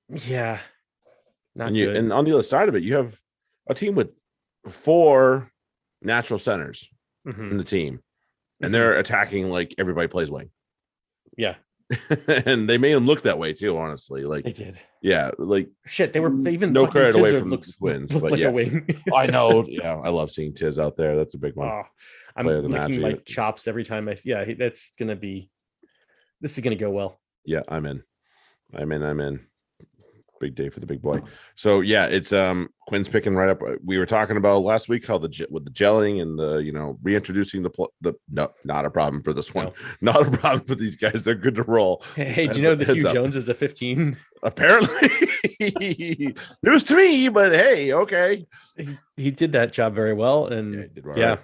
yeah. Not good. And on the other side of it, you have a team with 4 natural centers in the team, and they're attacking like everybody plays wing. Yeah. And they made them look that way too, honestly. Like they did. Yeah, like shit. They even no credit Tizzard away from the Twins, but like yeah, a wing. I know. Yeah, I love seeing Tiz out there. That's a big one. I'm licking my chops every time this is gonna go well. Yeah, I'm in. Big day for the big boy. So yeah, it's Quinn's picking right up. We were talking about last week how with the gelling and the reintroducing the no, not a problem for this one. No. Not a problem for these guys. They're good to roll. Hey, do you know that Hugh Jones is a 15? Apparently, news to me. But hey, okay, he did that job very well, and yeah, he did right.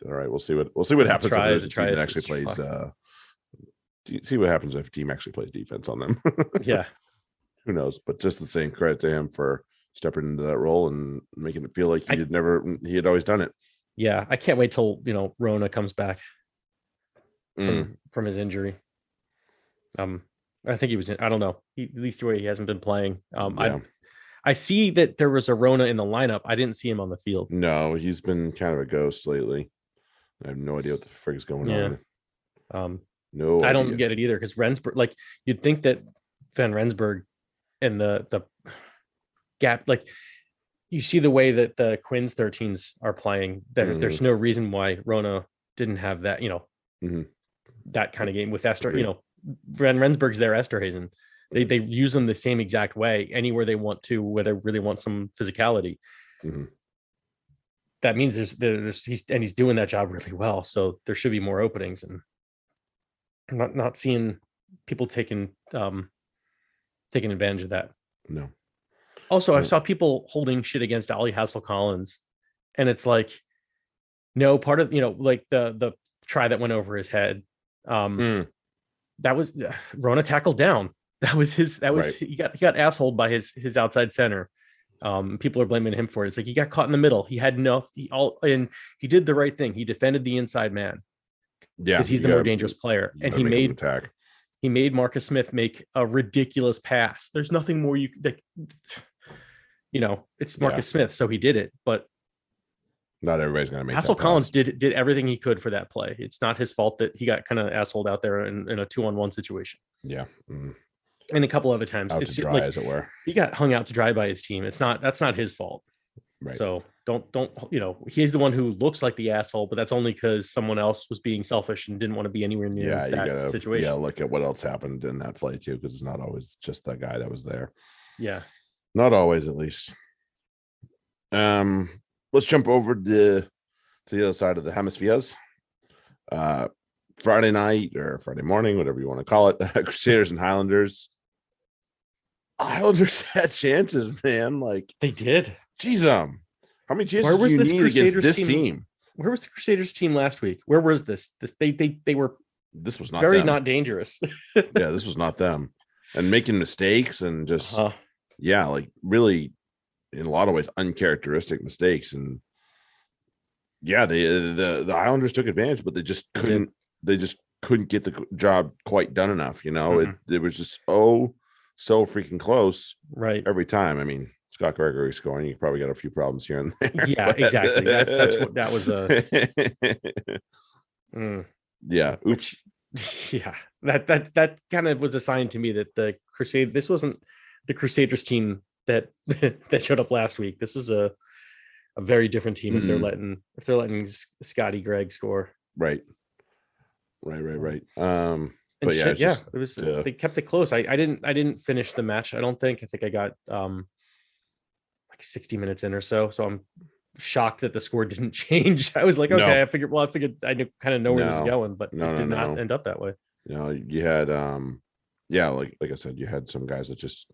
All right, we'll see what happens if the team that actually plays. See what happens if a team actually plays defense on them. Yeah. Who knows? But just the same credit to him for stepping into that role and making it feel like he had always done it. Yeah, I can't wait till Rona comes back from his injury. I think he was. I don't know. At least the way he hasn't been playing. I see that there was a Rona in the lineup. I didn't see him on the field. No, he's been kind of a ghost lately. I have no idea what the frick is going on. No, I don't get it either, because Rensburg, like, you'd think that Van Rensburg and the gap, like, you see the way that the Quinn's 13s are playing, there's no reason why Rona didn't have that, that kind of game with Esther. Van Rensburg's their Esterhazen. They use them the same exact way anywhere they want to, where they really want some physicality. That means he's doing that job really well. So there should be more openings, and I'm not seeing people taking advantage of that. No. Also, I saw people holding shit against Ali Hassel-Collins, and it's like, no, part of like the try that went over his head. That was Rona tackled down. That was right. He got assholed by his outside center. People are blaming him for it. It's like he got caught in the middle. He had and he did the right thing. He defended the inside man. Yeah, because he's the more dangerous player, and he made Marcus Smith make a ridiculous pass. There's nothing more it's Marcus Smith, so he did it. But Not everybody's going to make Hassel that Collins pass. did everything he could for that play. It's not his fault that he got kind of assholed out there in a 2-on-1 situation. Yeah. Mm. And a couple other times, Out it's to dry, like as it were. he got hung out to dry by his team. That's not his fault. Right. So don't he's the one who looks like the asshole, but that's only because someone else was being selfish and didn't want to be anywhere near that situation. Yeah, look at what else happened in that play too, because it's not always just that guy that was there. Yeah. Not always, at least. Let's jump over to the other side of the hemispheres. Friday night or Friday morning, whatever you want to call it, Crusaders and Highlanders. Highlanders had chances, man. Like they did. Geez, how many chances do you need against this team? Where was the Crusaders team last week? Where was this? They were. This was not very them. not dangerous. Yeah, this was not them, and making mistakes and just like really, in a lot of ways, uncharacteristic mistakes. And yeah, the Islanders took advantage, but they just couldn't. They just couldn't get the job quite done enough. It was just so freaking close, right? Every time. I mean, Scott Gregory scoring, you probably got a few problems here and there. Yeah, exactly. That's what that was. Yeah. Oops. Yeah, that kind of was a sign to me that this wasn't the Crusaders team that that showed up last week. This is a very different team if they're letting Scotty Gregg score. Right. But it was they kept it close. I didn't finish the match. I think I got like 60 minutes in or so. So I'm shocked that the score didn't change. I was like, okay, I figured I kind of know where this is going, but it did not end up that way. You had like I said, you had some guys that just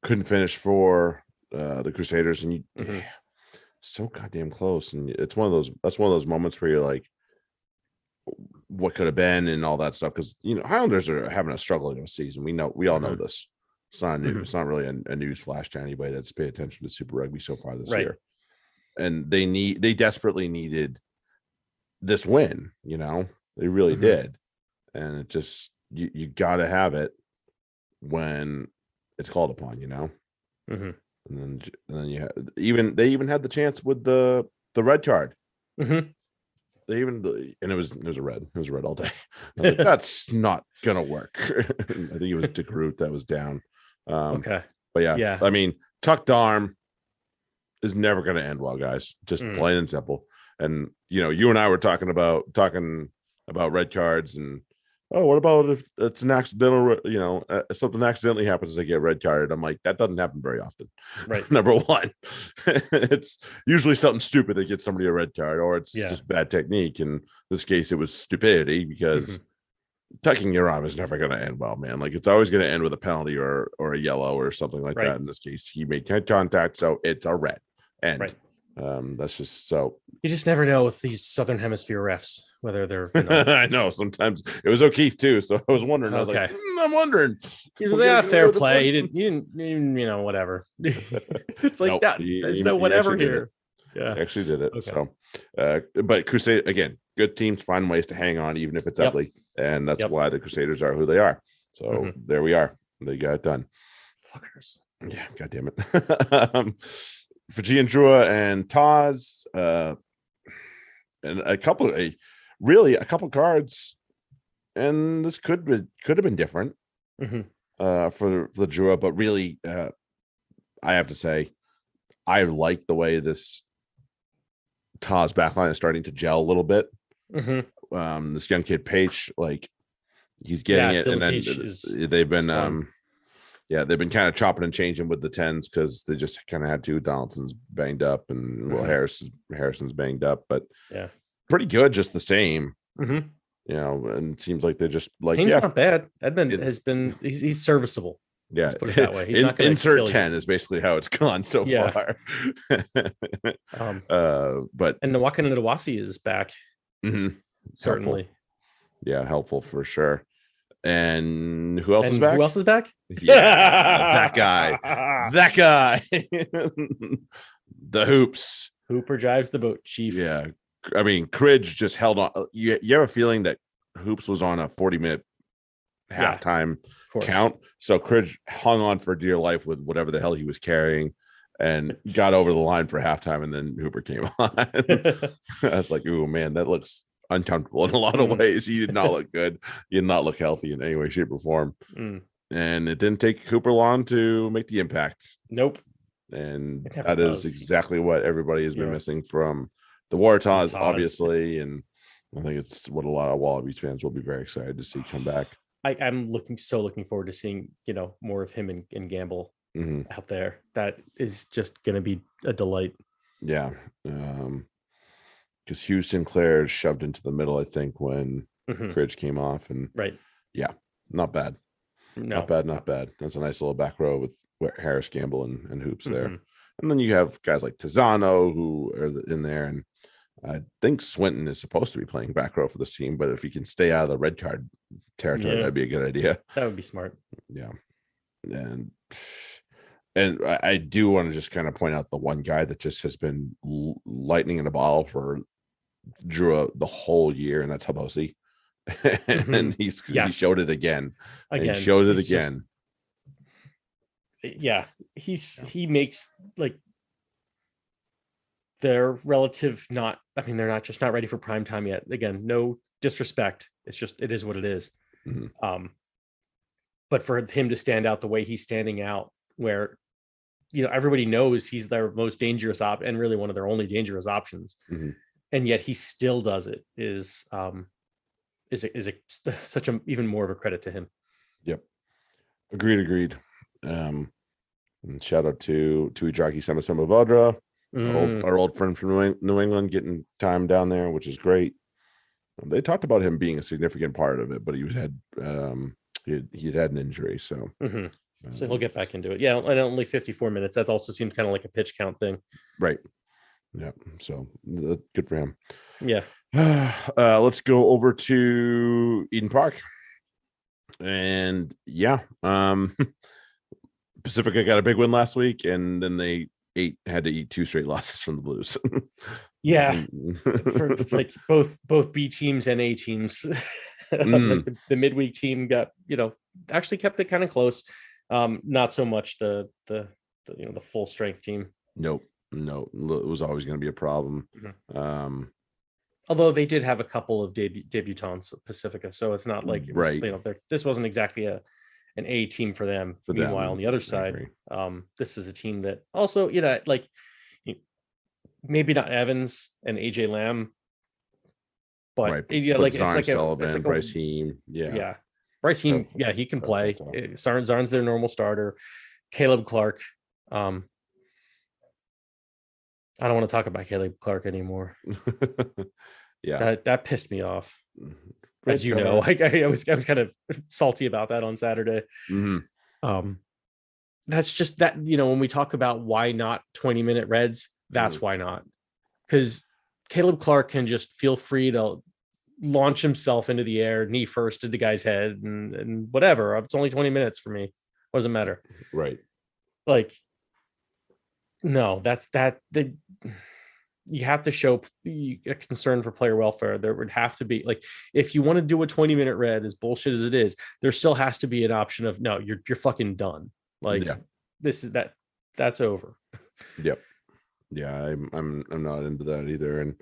couldn't finish for the Crusaders, and so goddamn close. And that's one of those moments where you're like, what could have been and all that stuff, because Highlanders are having a struggling season. We all know this. It's not new. It's not really a news flash to anybody that's paid attention to Super Rugby so far this year. And they desperately needed this win. They really did. And it just you got to have it when it's called upon. And then you they even had the chance with the red card. They even, and it was a red. It was a red all day. I was like, that's not gonna work. I think it was Dick Root that was down. Okay, but yeah. I mean, tucked arm is never gonna end well, guys. Just plain and simple. And you and I were talking about red cards, and what about if it's an accidental? Something accidentally happens, they get red carded. I'm like, that doesn't happen very often. Right. Number one, it's usually something stupid that gets somebody a red card, or it's just bad technique. In this case, it was stupidity, because tucking your arm is never going to end well, man. Like, it's always going to end with a penalty or a yellow or something like that. In this case, he made contact, so it's a red. And that's just so. You just never know with these Southern Hemisphere refs whether they're. I know sometimes it was O'Keefe too, so I was wondering. I was like, I'm wondering. He was fair play. He didn't. Whatever. It's like that. There's no whatever here. Yeah, he actually did it. Okay. So, but Crusade again, good teams find ways to hang on even if it's ugly, and that's why the Crusaders are who they are. So there we are. They got it done. Fuckers. Yeah, God damn it. For Giandrua and Taz, and a couple cards, and this could have been different for the Drua, but really, I have to say, I like the way this Taz backline is starting to gel a little bit. This young kid Page, like, he's getting it, and then they've been they've been kind of chopping and changing with the 10s because they just kind of had two. Donaldson's banged up, and Will Harrison's banged up, but pretty good just the same. And it seems like they're just like, Kane's not bad. Edmund has been he's serviceable. Yeah, let's put it that way. He's not insert 10 is basically how it's gone so far. But and Nwaka Ndawasi is back. Certainly. Helpful. Helpful for sure. And who else is back? Who else is back? Yeah, that guy. The Hoops. Hooper drives the boat, Chief. Yeah. I mean, Cridge just held on. You have a feeling that Hoops was on a 40-minute halftime count. So Cridge hung on for dear life with whatever the hell he was carrying. and got over the line for halftime, and then Hooper came on. I was like, "Ooh, man, that looks uncomfortable in a lot of ways. He did not look good. He did not look healthy in any way, shape, or form." And it didn't take Hooper long to make the impact. Nope. And that is exactly what everybody has been missing from the Waratahs, obviously. And I think it's what a lot of Wallabies fans will be very excited to see come back. I'm looking forward to seeing, more of him and Gamble out there. That is just going to be a delight. Yeah. Because Hugh Sinclair shoved into the middle, I think, when Cridge came off. And yeah, not bad. No. Not bad. That's a nice little back row with Harris, Gamble, and Hoops there. And then you have guys like Tizano who are in there. And I think Swinton is supposed to be playing back row for this team, but if he can stay out of the red card territory, that'd be a good idea. That would be smart. Yeah. And I do want to just kind of point out the one guy that just has been lightning in a bottle for Drew the whole year, and that's Habosi. And he showed it again. He showed it again. He makes like their relative they're not just not ready for prime time yet. Again, no disrespect. It's just it is what it is. But for him to stand out the way he's standing out, where everybody knows he's their most dangerous and really one of their only dangerous options, and yet he still does it is such a even more of a credit to him. Yep, agreed. And shout out to Tuidraki Samasamba Vadra, our old friend from New England, getting time down there, which is great. They talked about him being a significant part of it, but he had an injury, so so he'll get back into it. Yeah, and only 54 minutes. That also seems kind of like a pitch count thing, right? Yeah, so good for him. Yeah. Let's go over to Eden Park, and Pacifica got a big win last week, and then they had to eat 2 straight losses from the Blues. It's like both B teams and A teams. Like the midweek team got actually kept it kind of close. Not so much the full strength team. Nope. No, it was always going to be a problem. Although they did have a couple of debutants at Pacifica, so it's not like this wasn't exactly an A team for them. Meanwhile, on the other side, this is a team that also, maybe not Evans and AJ Lamb, but it's like Sullivan, Bryce Heem, Bryce Heem, he can play. Zarn's their normal starter. Caleb Clark. I don't want to talk about Caleb Clark anymore. That pissed me off. As you know, I was kind of salty about that on Saturday. That's just that, when we talk about why not 20-minute Reds, that's why not. Because Caleb Clark can just feel free to launch himself into the air, knee first to the guy's head, and whatever. It's only 20 minutes for me. What does it matter? Right. Like, no, you have to show a concern for player welfare. There would have to be, like, if you want to do a 20-minute Red, as bullshit as it is, there still has to be an option of, no, you're fucking done. Like, that's over. Yep. Yeah, I'm not into that either.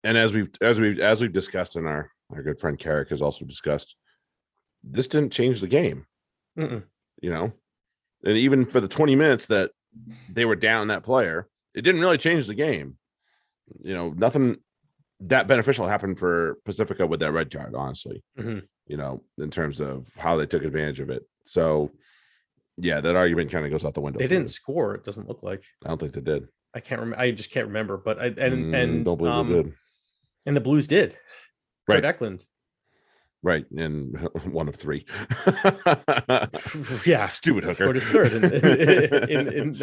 And as we've discussed, and our good friend Carrick has also discussed, this didn't change the game. And even for the 20 minutes that they were down that player, it didn't really change the game. Nothing that beneficial happened for Pacifica with that red card, honestly, in terms of how they took advantage of it. So that argument kind of goes out the window. They didn't score. It doesn't look like. I don't think they did. I can't remember. I just can't remember, but don't believe they did. And the Blues did. Right. Eklund. Right. And one of 3. Stupid hooker. Scored his third in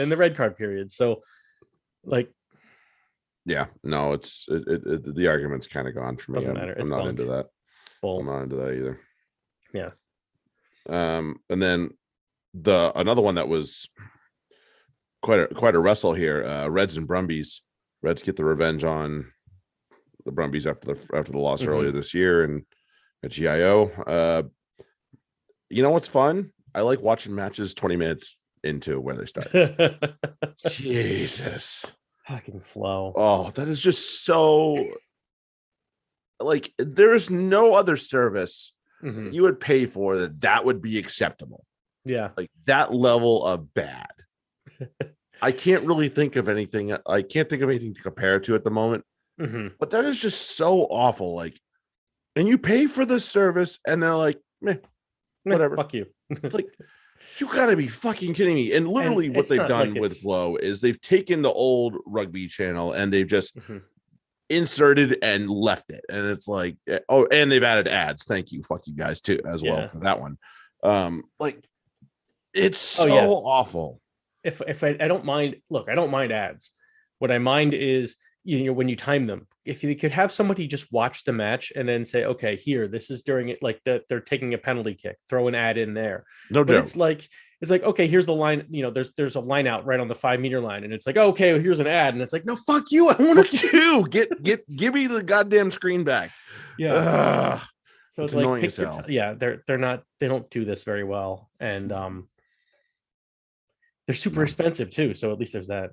the red card period. So, like, no, it's the argument's kind of gone for me. Doesn't matter. I'm not into that. I'm not into that either. Yeah. And then another one that was quite a wrestle here. Reds and Brumbies. Reds get the revenge on the Brumbies after the loss earlier this year and at GIO. What's fun? I like watching matches 20 minutes into where they start. Jesus. Fucking flow. Oh, that is just so like there's no other service you would pay for that would be acceptable. Yeah. Like that level of bad. I can't really think of anything. I can't think of anything to compare it to at the moment. But that is just so awful. Like, and you pay for the service and they're like, meh, whatever. Fuck you. It's like, you gotta be fucking kidding me. And literally what they've done with Flow is they've taken the old rugby channel and they've just inserted and left it. And it's like, oh, and they've added ads. Thank you. Fuck you guys too, as well for that one. Like it's so awful. If I don't mind, look, I don't mind ads. What I mind is, you know, when you time them, if you could have somebody just watch the match and then say, okay, here, this is during it, like they're taking a penalty kick, throw an ad in there. No but joke. It's like, okay, here's the line, you know, there's a line out right on the 5 meter line. And it's like, okay, well, here's an ad. And it's like, no, fuck you. I want to give me the goddamn screen back. Yeah. So it's like, annoying as hell. they don't do this very well. And they're super expensive too. So at least there's that.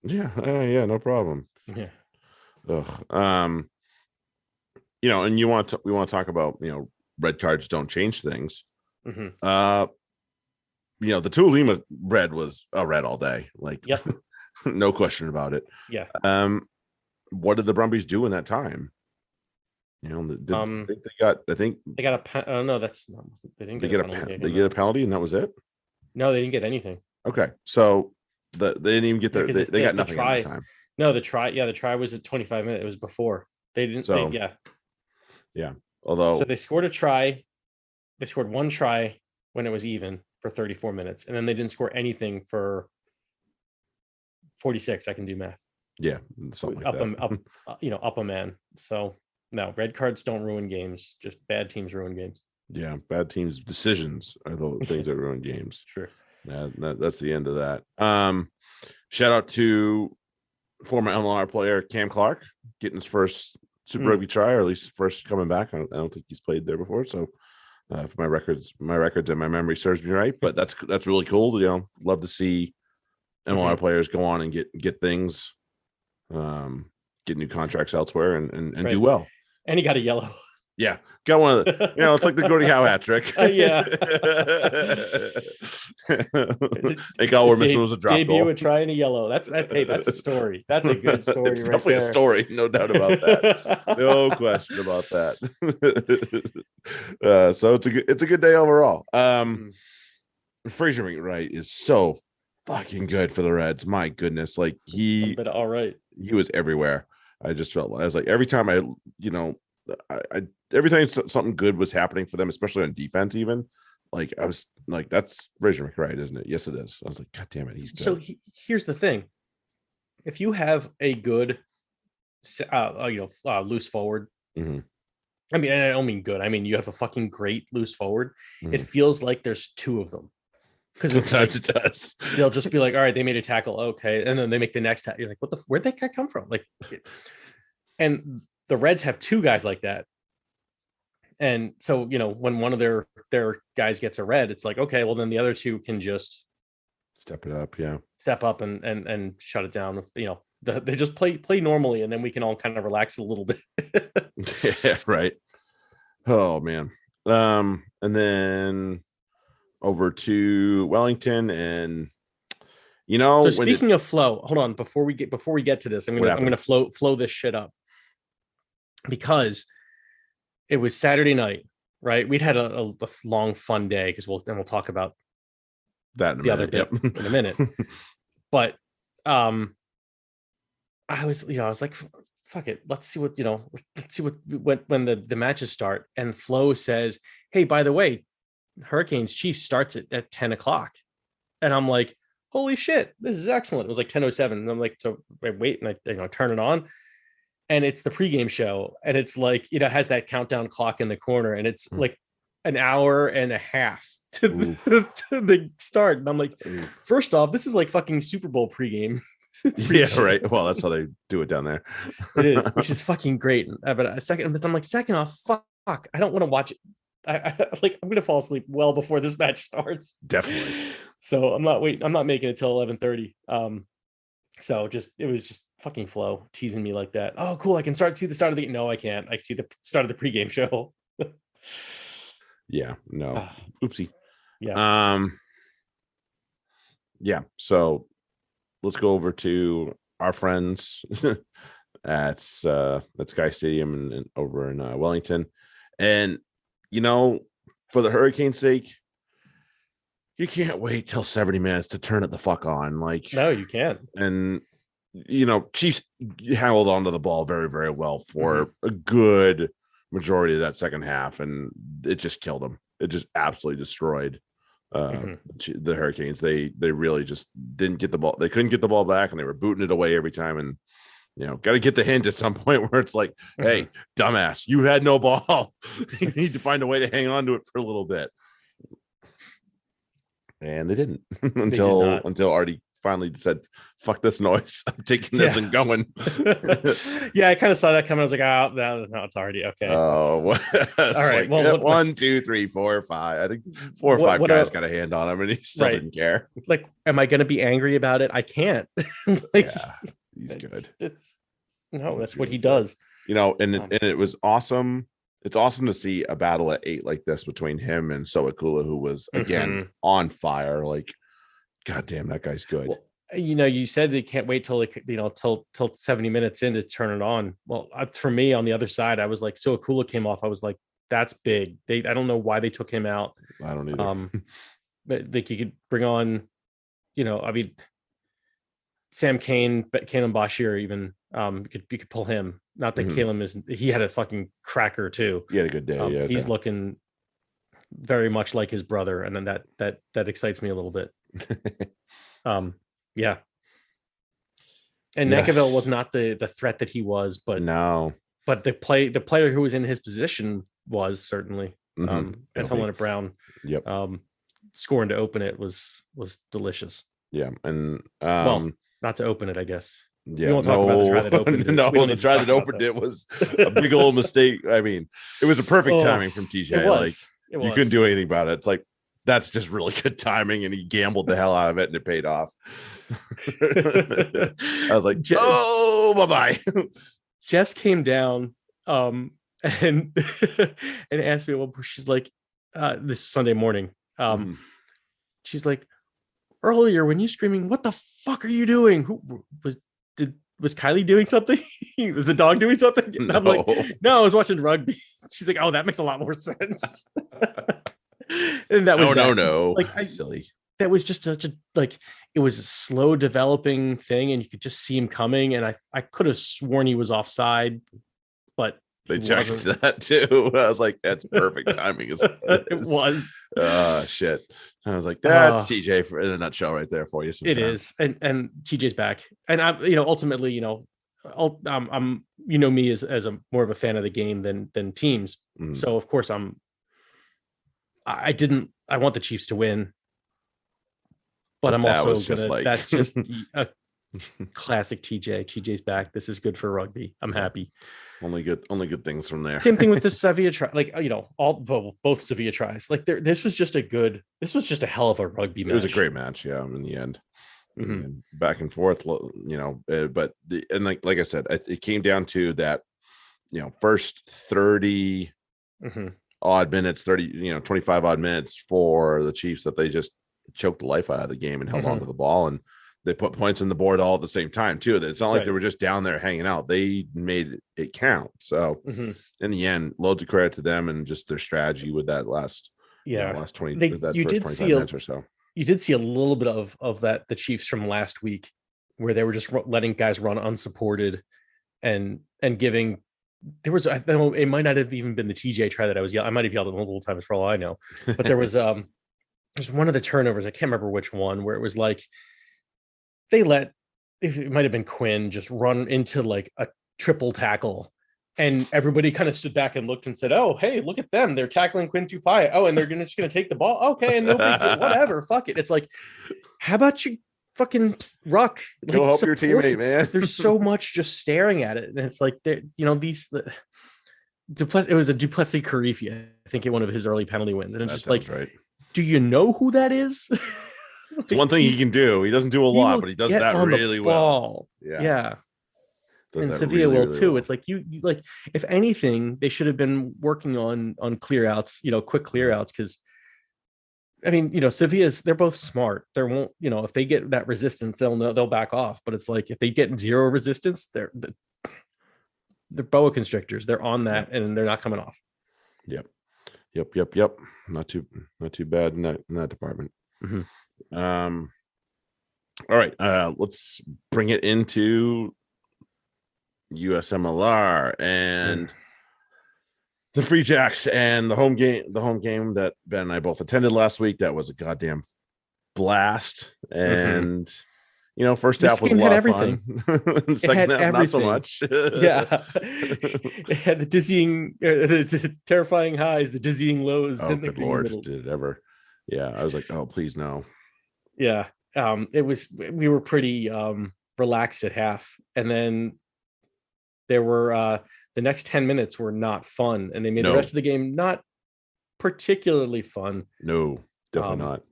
Yeah. No problem. Yeah. Ugh. You know, and we want to talk about, you know, red cards don't change things. You know, the Tuolima red was a red all day. Like, no question about it. Yeah. What did the Brumbies do in that time? You know, I think they got a. Oh no, they didn't get a penalty. They get a penalty, and that was it. No, they didn't get anything. Okay, so they didn't even get their. They got nothing at that time. No, the try was at 25 minutes. It was before they didn't. So, yeah. Although, so they scored a try, they scored one try when it was even for 34 minutes, and then they didn't score anything for 46. I can do math. Yeah, something like that. Up a man. So no, red cards don't ruin games. Just bad teams ruin games. Yeah, bad teams' decisions are the things that ruin games. Sure. Yeah, that's the end of that. Shout out to former MLR player Cam Clark getting his first Super Rugby try, or at least first coming back. I don't think he's played there before, so if my records and my memory serves me right, but that's really cool. You know, love to see MLR players go on and get things, get new contracts elsewhere and do well. And he got a yellow. Yeah, got one of the, you know, it's like the Gordie Howe hat trick. Yeah. I think all we're missing was a drop debut goal. A try and a yellow. That's a story. That's a good story. It's definitely a story, no doubt about that. No question about that. So it's a good day overall. Fraser McWright is so fucking good for the Reds. My goodness, like he was everywhere. I just felt, I was like, every time I every time something good was happening for them, especially on defense, even like I was like, that's Fraser McWright, isn't it? Yes, it is. I was like, God damn it, he's good. So here's the thing: if you have a good, loose forward, I mean, and I don't mean good. I mean, you have a fucking great loose forward. It feels like there's two of them. Because sometimes it does. They'll just be like, all right, they made a tackle, okay, and then they make the next tackle. You're like, where'd that guy come from? Like, and the Reds have two guys like that. And so, you know, when one of their guys gets a red, it's like, okay, well, then the other two can just step up and shut it down. You know, they just play normally, and then we can all kind of relax a little bit. Yeah, right. Oh man. And then over to Wellington, and you know, so speaking of flow, hold on, before we get to this, I'm gonna flow this shit up, because it was Saturday night, right? We'd had a long fun day, because we'll talk about that in a minute. But I was like, fuck it, let's see what when the matches start. And Flo says, hey, by the way, Hurricanes Chiefs starts at 10 o'clock. And I'm like, holy shit, this is excellent. It was like 10:07. And I'm like, so I wait, and I turn it on, and it's the pregame show, and it's like, you know, has that countdown clock in the corner, and it's like an hour and a half to the start. And I'm like, first off, this is like fucking Super Bowl pregame. Yeah, right. Well, that's how they do it down there. It is, which is fucking great. But second off, fuck, I don't want to watch it. I'm gonna fall asleep well before this match starts. Definitely. So I'm not making it till 11:30. So it was just fucking Flo teasing me like that. Oh, cool. I can see the start of the, no, I can't. I see the start of the pregame show. Yeah, no. Oopsie. Yeah. Yeah. So let's go over to our friends at Sky Stadium and over in Wellington. And for the Hurricanes' sake, you can't wait till 70 minutes to turn it the fuck on. Like, no, you can't. And Chiefs held onto the ball very, very well for a good majority of that second half, and it just killed them. It just absolutely destroyed the Hurricanes. They really just didn't get the ball. They couldn't get the ball back, and they were booting it away every time. And got to get the hint at some point where it's like, hey, dumbass, you had no ball. You need to find a way to hang on to it for a little bit. And they didn't until Artie finally said, fuck this noise. I'm taking this and going. Yeah, I kind of saw that coming. I was like, oh, no, it's already okay. Oh, all right. Well, 1, 2, 3, 4, 5. I think 4 or 5 guys got a hand on him, and he still didn't care. Like, am I going to be angry about it? I can't. He's good. That's what he does. And it was awesome. It's awesome to see a battle at 8 like this between him and Soakula, who was again on fire. Like, God damn, that guy's good. Well, you said they can't wait till till 70 minutes in to turn it on. Well, for me on the other side, I was like, Soakula came off. I was like, that's big. I don't know why they took him out. I don't either. But like you could bring on, Sam Kane, Kalen Bashir, even you could pull him. Not that Kalen he had a fucking cracker too. He had a good day. He's looking very much like his brother, and then that excites me a little bit. Yeah. And Nekaville was not the threat that he was, but the player who was in his position was certainly. And Helena Brown, scoring to open it was delicious. Yeah, and not to open it, I guess. Yeah, we won't talk about the try that opened it. The try that opened it was a big old mistake. I mean, it was a perfect timing from TJ. You couldn't do anything about it. It's like, that's just really good timing, and he gambled the hell out of it, and it paid off. I was like, oh, bye-bye. Jess came down and and asked me, well, she's like, this Sunday morning. She's like, earlier when you screaming, what the fuck are you doing? Who was Kylie doing something? Was the dog doing something? And I'm like, no, I was watching rugby. She's like, oh, that makes a lot more sense. And that was no, like, silly. That was just such a it was a slow developing thing, and you could just see him coming. And I could have sworn he was offside, but they checked that too. I was like, that's perfect timing. It was. Shit. I was like, that's TJ in a nutshell right there for you. It is. And TJ's back. And I, ultimately, I'm, me as a more of a fan of the game than teams. So of course I want the Chiefs to win, but I'm also that's just a classic TJ. TJ's back. This is good for rugby. I'm happy. Only good things from there. Same thing with the Sevilla try. Both Sevilla tries. This was just a hell of a rugby match. It was a great match. Yeah. In the end, back and forth, but like I said, it came down to that, first 30 odd minutes, 25 odd minutes for the Chiefs, that they just choked the life out of the game and held on to the ball, and they put points on the board all at the same time too. It's not like they were just down there hanging out. They made it count. So in the end, loads of credit to them and just their strategy with that last 20 minutes or so. You did see a little bit of that, the Chiefs from last week, where they were just letting guys run unsupported and giving. There was, it might not have even been the TJ try that I was yelling. I might have yelled it multiple times for all I know, but there was there's one of the turnovers. I can't remember which one, where it was like, it might have been Quinn, just run into like a triple tackle, and everybody kind of stood back and looked and said, oh, hey, look at them. They're tackling Quinn Tupai. Oh, and they're just going to take the ball. Okay. And whatever. Fuck it. It's like, how about you fucking ruck? Go help your teammate, man. There's so much just staring at it. And it's like, Duplessis, it was a Duplessis Karifi, I think, in one of his early penalty wins. And it's just like, right. Do you know who that is? It's one thing he can do. He doesn't do a lot, but he does that really well. Yeah. Does and that Sevilla really, will really too. well. It's like you like, if anything, they should have been working on clear outs, quick clear outs, because I mean, Sevilla's, they're both smart. There won't, if they get that resistance, they'll know, they'll back off. But it's like if they get zero resistance, they're boa constrictors. They're on that and they're not coming off. Yep. Not too bad in that department. All right. Let's bring it into USMLR and the Free Jacks and the home game that Ben and I both attended last week. That was a goddamn blast. And first half was a lot of fun. Second half, not so much. It had the dizzying, the terrifying highs, the dizzying lows. Oh, good Lord, did it ever? Yeah, I was like, oh, please no. Yeah, we were pretty relaxed at half, and then there were the next 10 minutes were not fun, and they made the rest of the game not particularly fun. No, definitely not.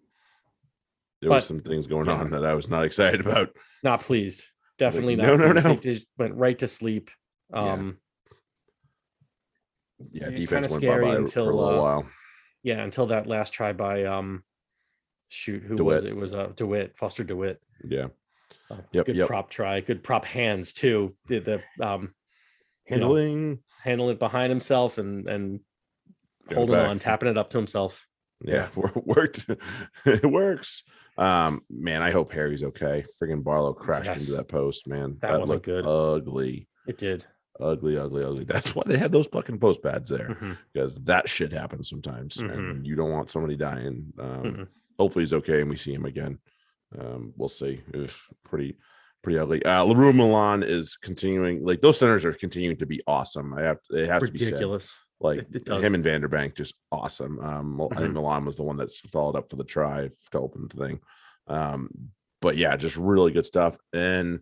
There were some things going on that I was not excited about. Not pleased. Definitely not. No. They just went right to sleep. Defense went bye-bye for a little while. Yeah, until that last try by who DeWitt. was it? It was DeWitt, Foster DeWitt. Yeah. Good prop try. Good prop hands too. The handling it behind himself and holding on, tapping it up to himself. Yeah, worked. It works. Man, I hope Harry's okay. Friggin' Barlow crashed into that post, man. That wasn't good. Ugly. It did. Ugly. That's why they had those fucking post pads there, because that shit happens sometimes, and you don't want somebody dying. Hopefully he's okay and we see him again. We'll see. It's pretty ugly. LaRue Milan is continuing. Like, those centers are continuing to be awesome. It has ridiculous. To be said. Like, him and Vanderbank, just awesome. I think Milan was the one that's followed up for the try to open the thing. But yeah, just really good stuff. And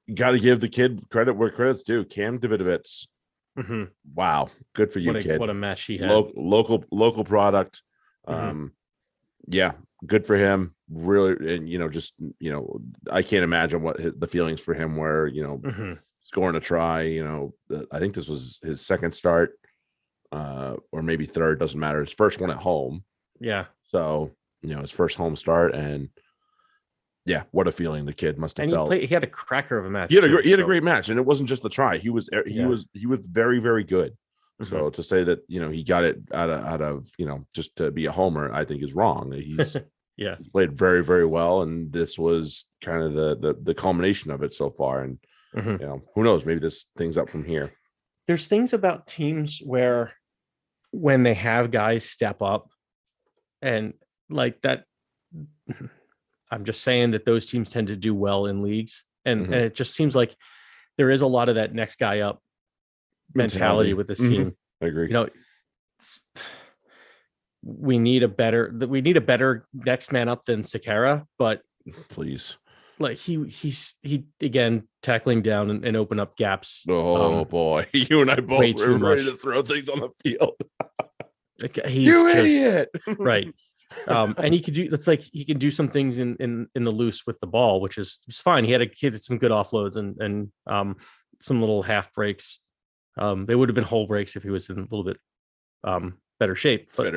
you got to give the kid credit where credit's due. Cam Davidovitz. Wow, good for you, kid. What a match he had. Local product. Yeah, good for him. Really, and I can't imagine what the feelings for him were. Scoring a try. I think this was his second start, or maybe third. Doesn't matter. His first one at home. Yeah. So his first home start, and yeah, what a feeling the kid must have felt. He had a cracker of a match. He had a great match, and it wasn't just the try. He was very, very good. So to say that he got it out of just to be a homer, I think is wrong. He's he's played very, very well, and this was kind of the culmination of it so far. And who knows? Maybe this thing's up from here. There's things about teams where when they have guys step up, and like that, I'm just saying that those teams tend to do well in leagues, and it just seems like there is a lot of that next guy up mentality with this team. I agree. We need a better next man up than Sakara, but please, like he again tackling down and open up gaps. Oh boy, you and I both were ready to throw things on the field. He's you idiot, right? And he could do. It's like he can do some things in the loose with the ball, which is fine. He had some good offloads and some little half breaks. They would have been whole breaks if he was in a little bit better shape. But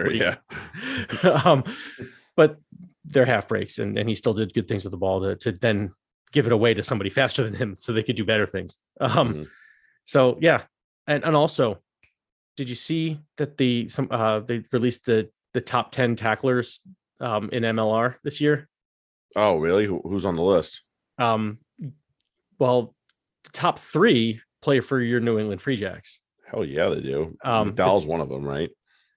but they're half breaks, and he still did good things with the ball to then give it away to somebody faster than him, so they could do better things. So yeah, and also, did you see that they released the top 10 tacklers in MLR this year? Oh, really? Who's on the list? Well, the top 3 play for your New England Free Jacks. Hell yeah, they do. McDowell's one of them, right?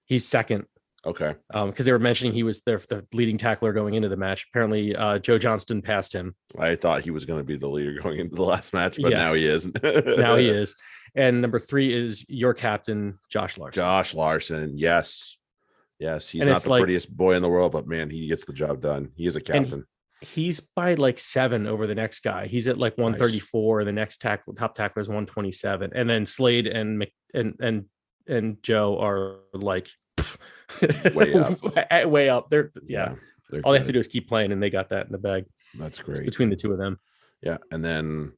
He's second. Okay. Because they were mentioning he was the leading tackler going into the match. Apparently, Joe Johnston passed him. I thought he was going to be the leader going into the last match, but now he isn't. Now he is. And number 3 is your captain, Josh Larson. Josh Larson, yes. He's not the prettiest boy in the world, but man, he gets the job done. He is a captain. He's by like 7 over the next guy. He's at like 134. Nice. The next top tackler is 127, and then Slade and Joe are like way up. Way up. They're All they have to do is keep playing, and they got that in the bag. That's great. It's between the two of them. Yeah, and then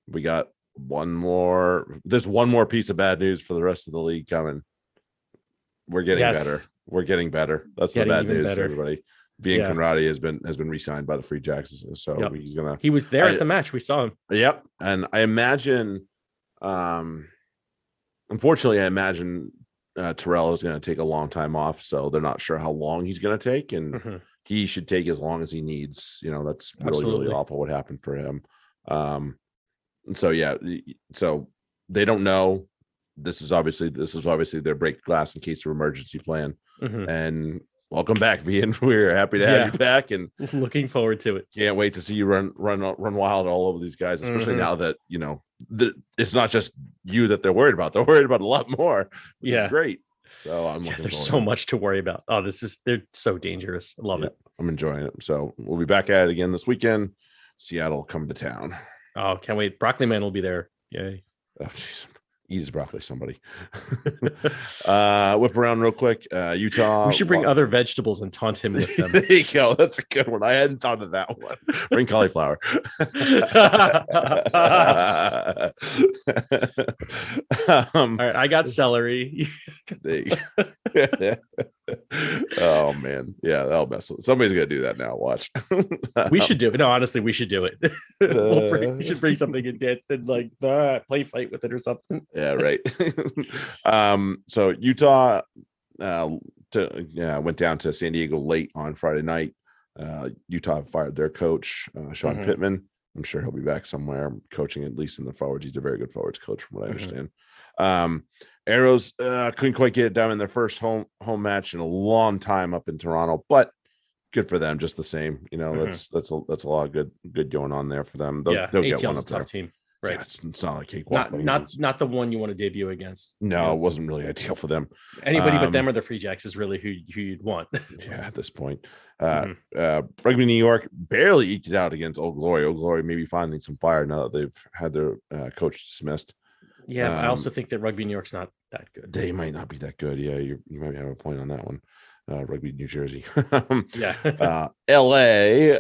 we got one more. There's one more piece of bad news for the rest of the league coming. We're getting better. We're getting better. That's the bad news, everybody. Vian Conradi has been re-signed by the Free Jacks, so he was there at the match. We saw him. Yep, and I imagine, unfortunately, Terrell is going to take a long time off, so they're not sure how long he's going to take, and he should take as long as he needs. That's really awful what happened for him. And so they don't know. This is obviously their break glass in case of emergency plan. And welcome back, Vian. We're happy to have you back, and looking forward to it. Can't wait to see you run wild all over these guys, especially now that it's not just you that they're worried about. They're worried about a lot more. Which is great. So I'm looking there's so much to worry about. Oh, they're so dangerous. I love it. I'm enjoying it. So we'll be back at it again this weekend. Seattle coming to town. Oh, can't wait. Broccoli Man will be there. Yay. Oh, jeez. Eat his broccoli, somebody. Whip around real quick. Utah. We should bring other vegetables and taunt him with them. There you go. That's a good one. I hadn't thought of that one. Bring cauliflower. All right, I got celery. Oh man, yeah, that'll mess with. Somebody's gonna do that now. Watch. We should do it. No, honestly, we should do it. We should bring something and dance and play fight with it or something. Yeah, right. So Utah went down to San Diego late on Friday night. Utah fired their coach, Sean Pittman. I'm sure he'll be back somewhere coaching, at least in the forwards. He's a very good forwards coach from what I understand. Arrows couldn't quite get it done in their first home match in a long time up in Toronto, but good for them just the same. That's a lot of good going on there for them. They'll get one up there. Tough team. Right. Yeah, it's not like cakewalk. Not the one you want to debut against. No, it wasn't really ideal for them. Anybody but them or the Free Jacks is really who you'd want. Yeah, at this point. Rugby New York barely eked it out against Old Glory. Old Glory maybe finding some fire now that they've had their coach dismissed. Yeah, I also think that Rugby New York's not that good. They might not be that good. Yeah, you might have a point on that one. Rugby New Jersey. LA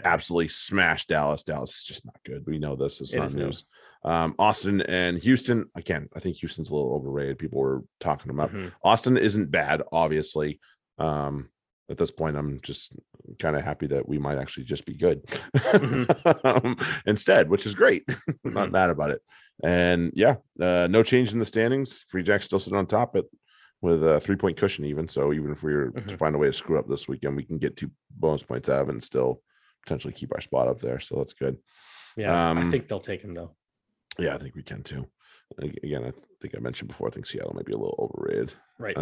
absolutely smashed Dallas. Dallas is just not good. We know this. It's not news. Austin and Houston. I think Houston's a little overrated. People were talking them up. Austin isn't bad, obviously. At this point, I'm just kind of happy that we might actually just be good instead, which is great. I'm not mad about it. And no change in the standings. Free Jacks still sitting on top with a 3-point cushion even. So even if we were to find a way to screw up this weekend, we can get 2 bonus points out of it and still potentially keep our spot up there. So that's good. Yeah, I think they'll take him though. Yeah, I think we can too. Again, I think I mentioned before, I think Seattle might be a little overrated. Right.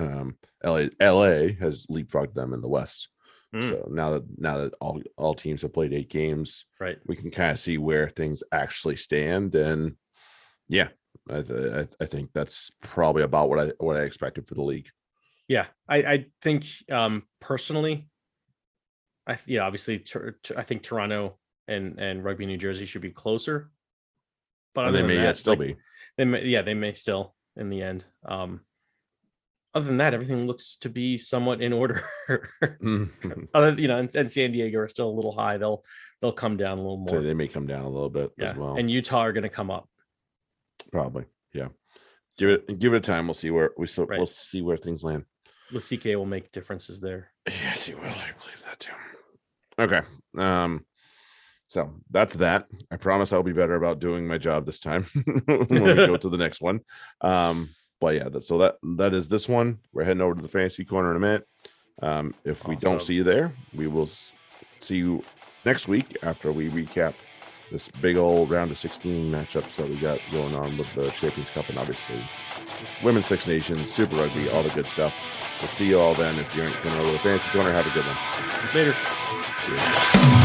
LA has leapfrogged them in the West. So now that all teams have played 8 games, right, we can kind of see where things actually stand. And I think that's probably about what I expected for the league. Yeah, I think personally, obviously, I think Toronto and Rugby New Jersey should be closer, but they may yet still be. They may still in the end. Other than that, everything looks to be somewhat in order. And San Diego are still a little high. They'll come down a little more. So they may come down a little bit as well. And Utah are going to come up. Probably, yeah. Give it time. We'll see where we'll see where things land. Lasike will make differences there. Yes, he will. I believe that too. Okay. So that's that. I promise I'll be better about doing my job this time when we go to the next one. But yeah, that is this one. We're heading over to the fantasy corner in a minute. If we don't see you there, we will see you next week after we recap this big old round of 16 matchups that we got going on with the Champions Cup and obviously Women's Six Nations, Super Rugby, all the good stuff. We'll see you all then. If you ain't going to go to the fantasy corner, have a good one. Later. Cheers.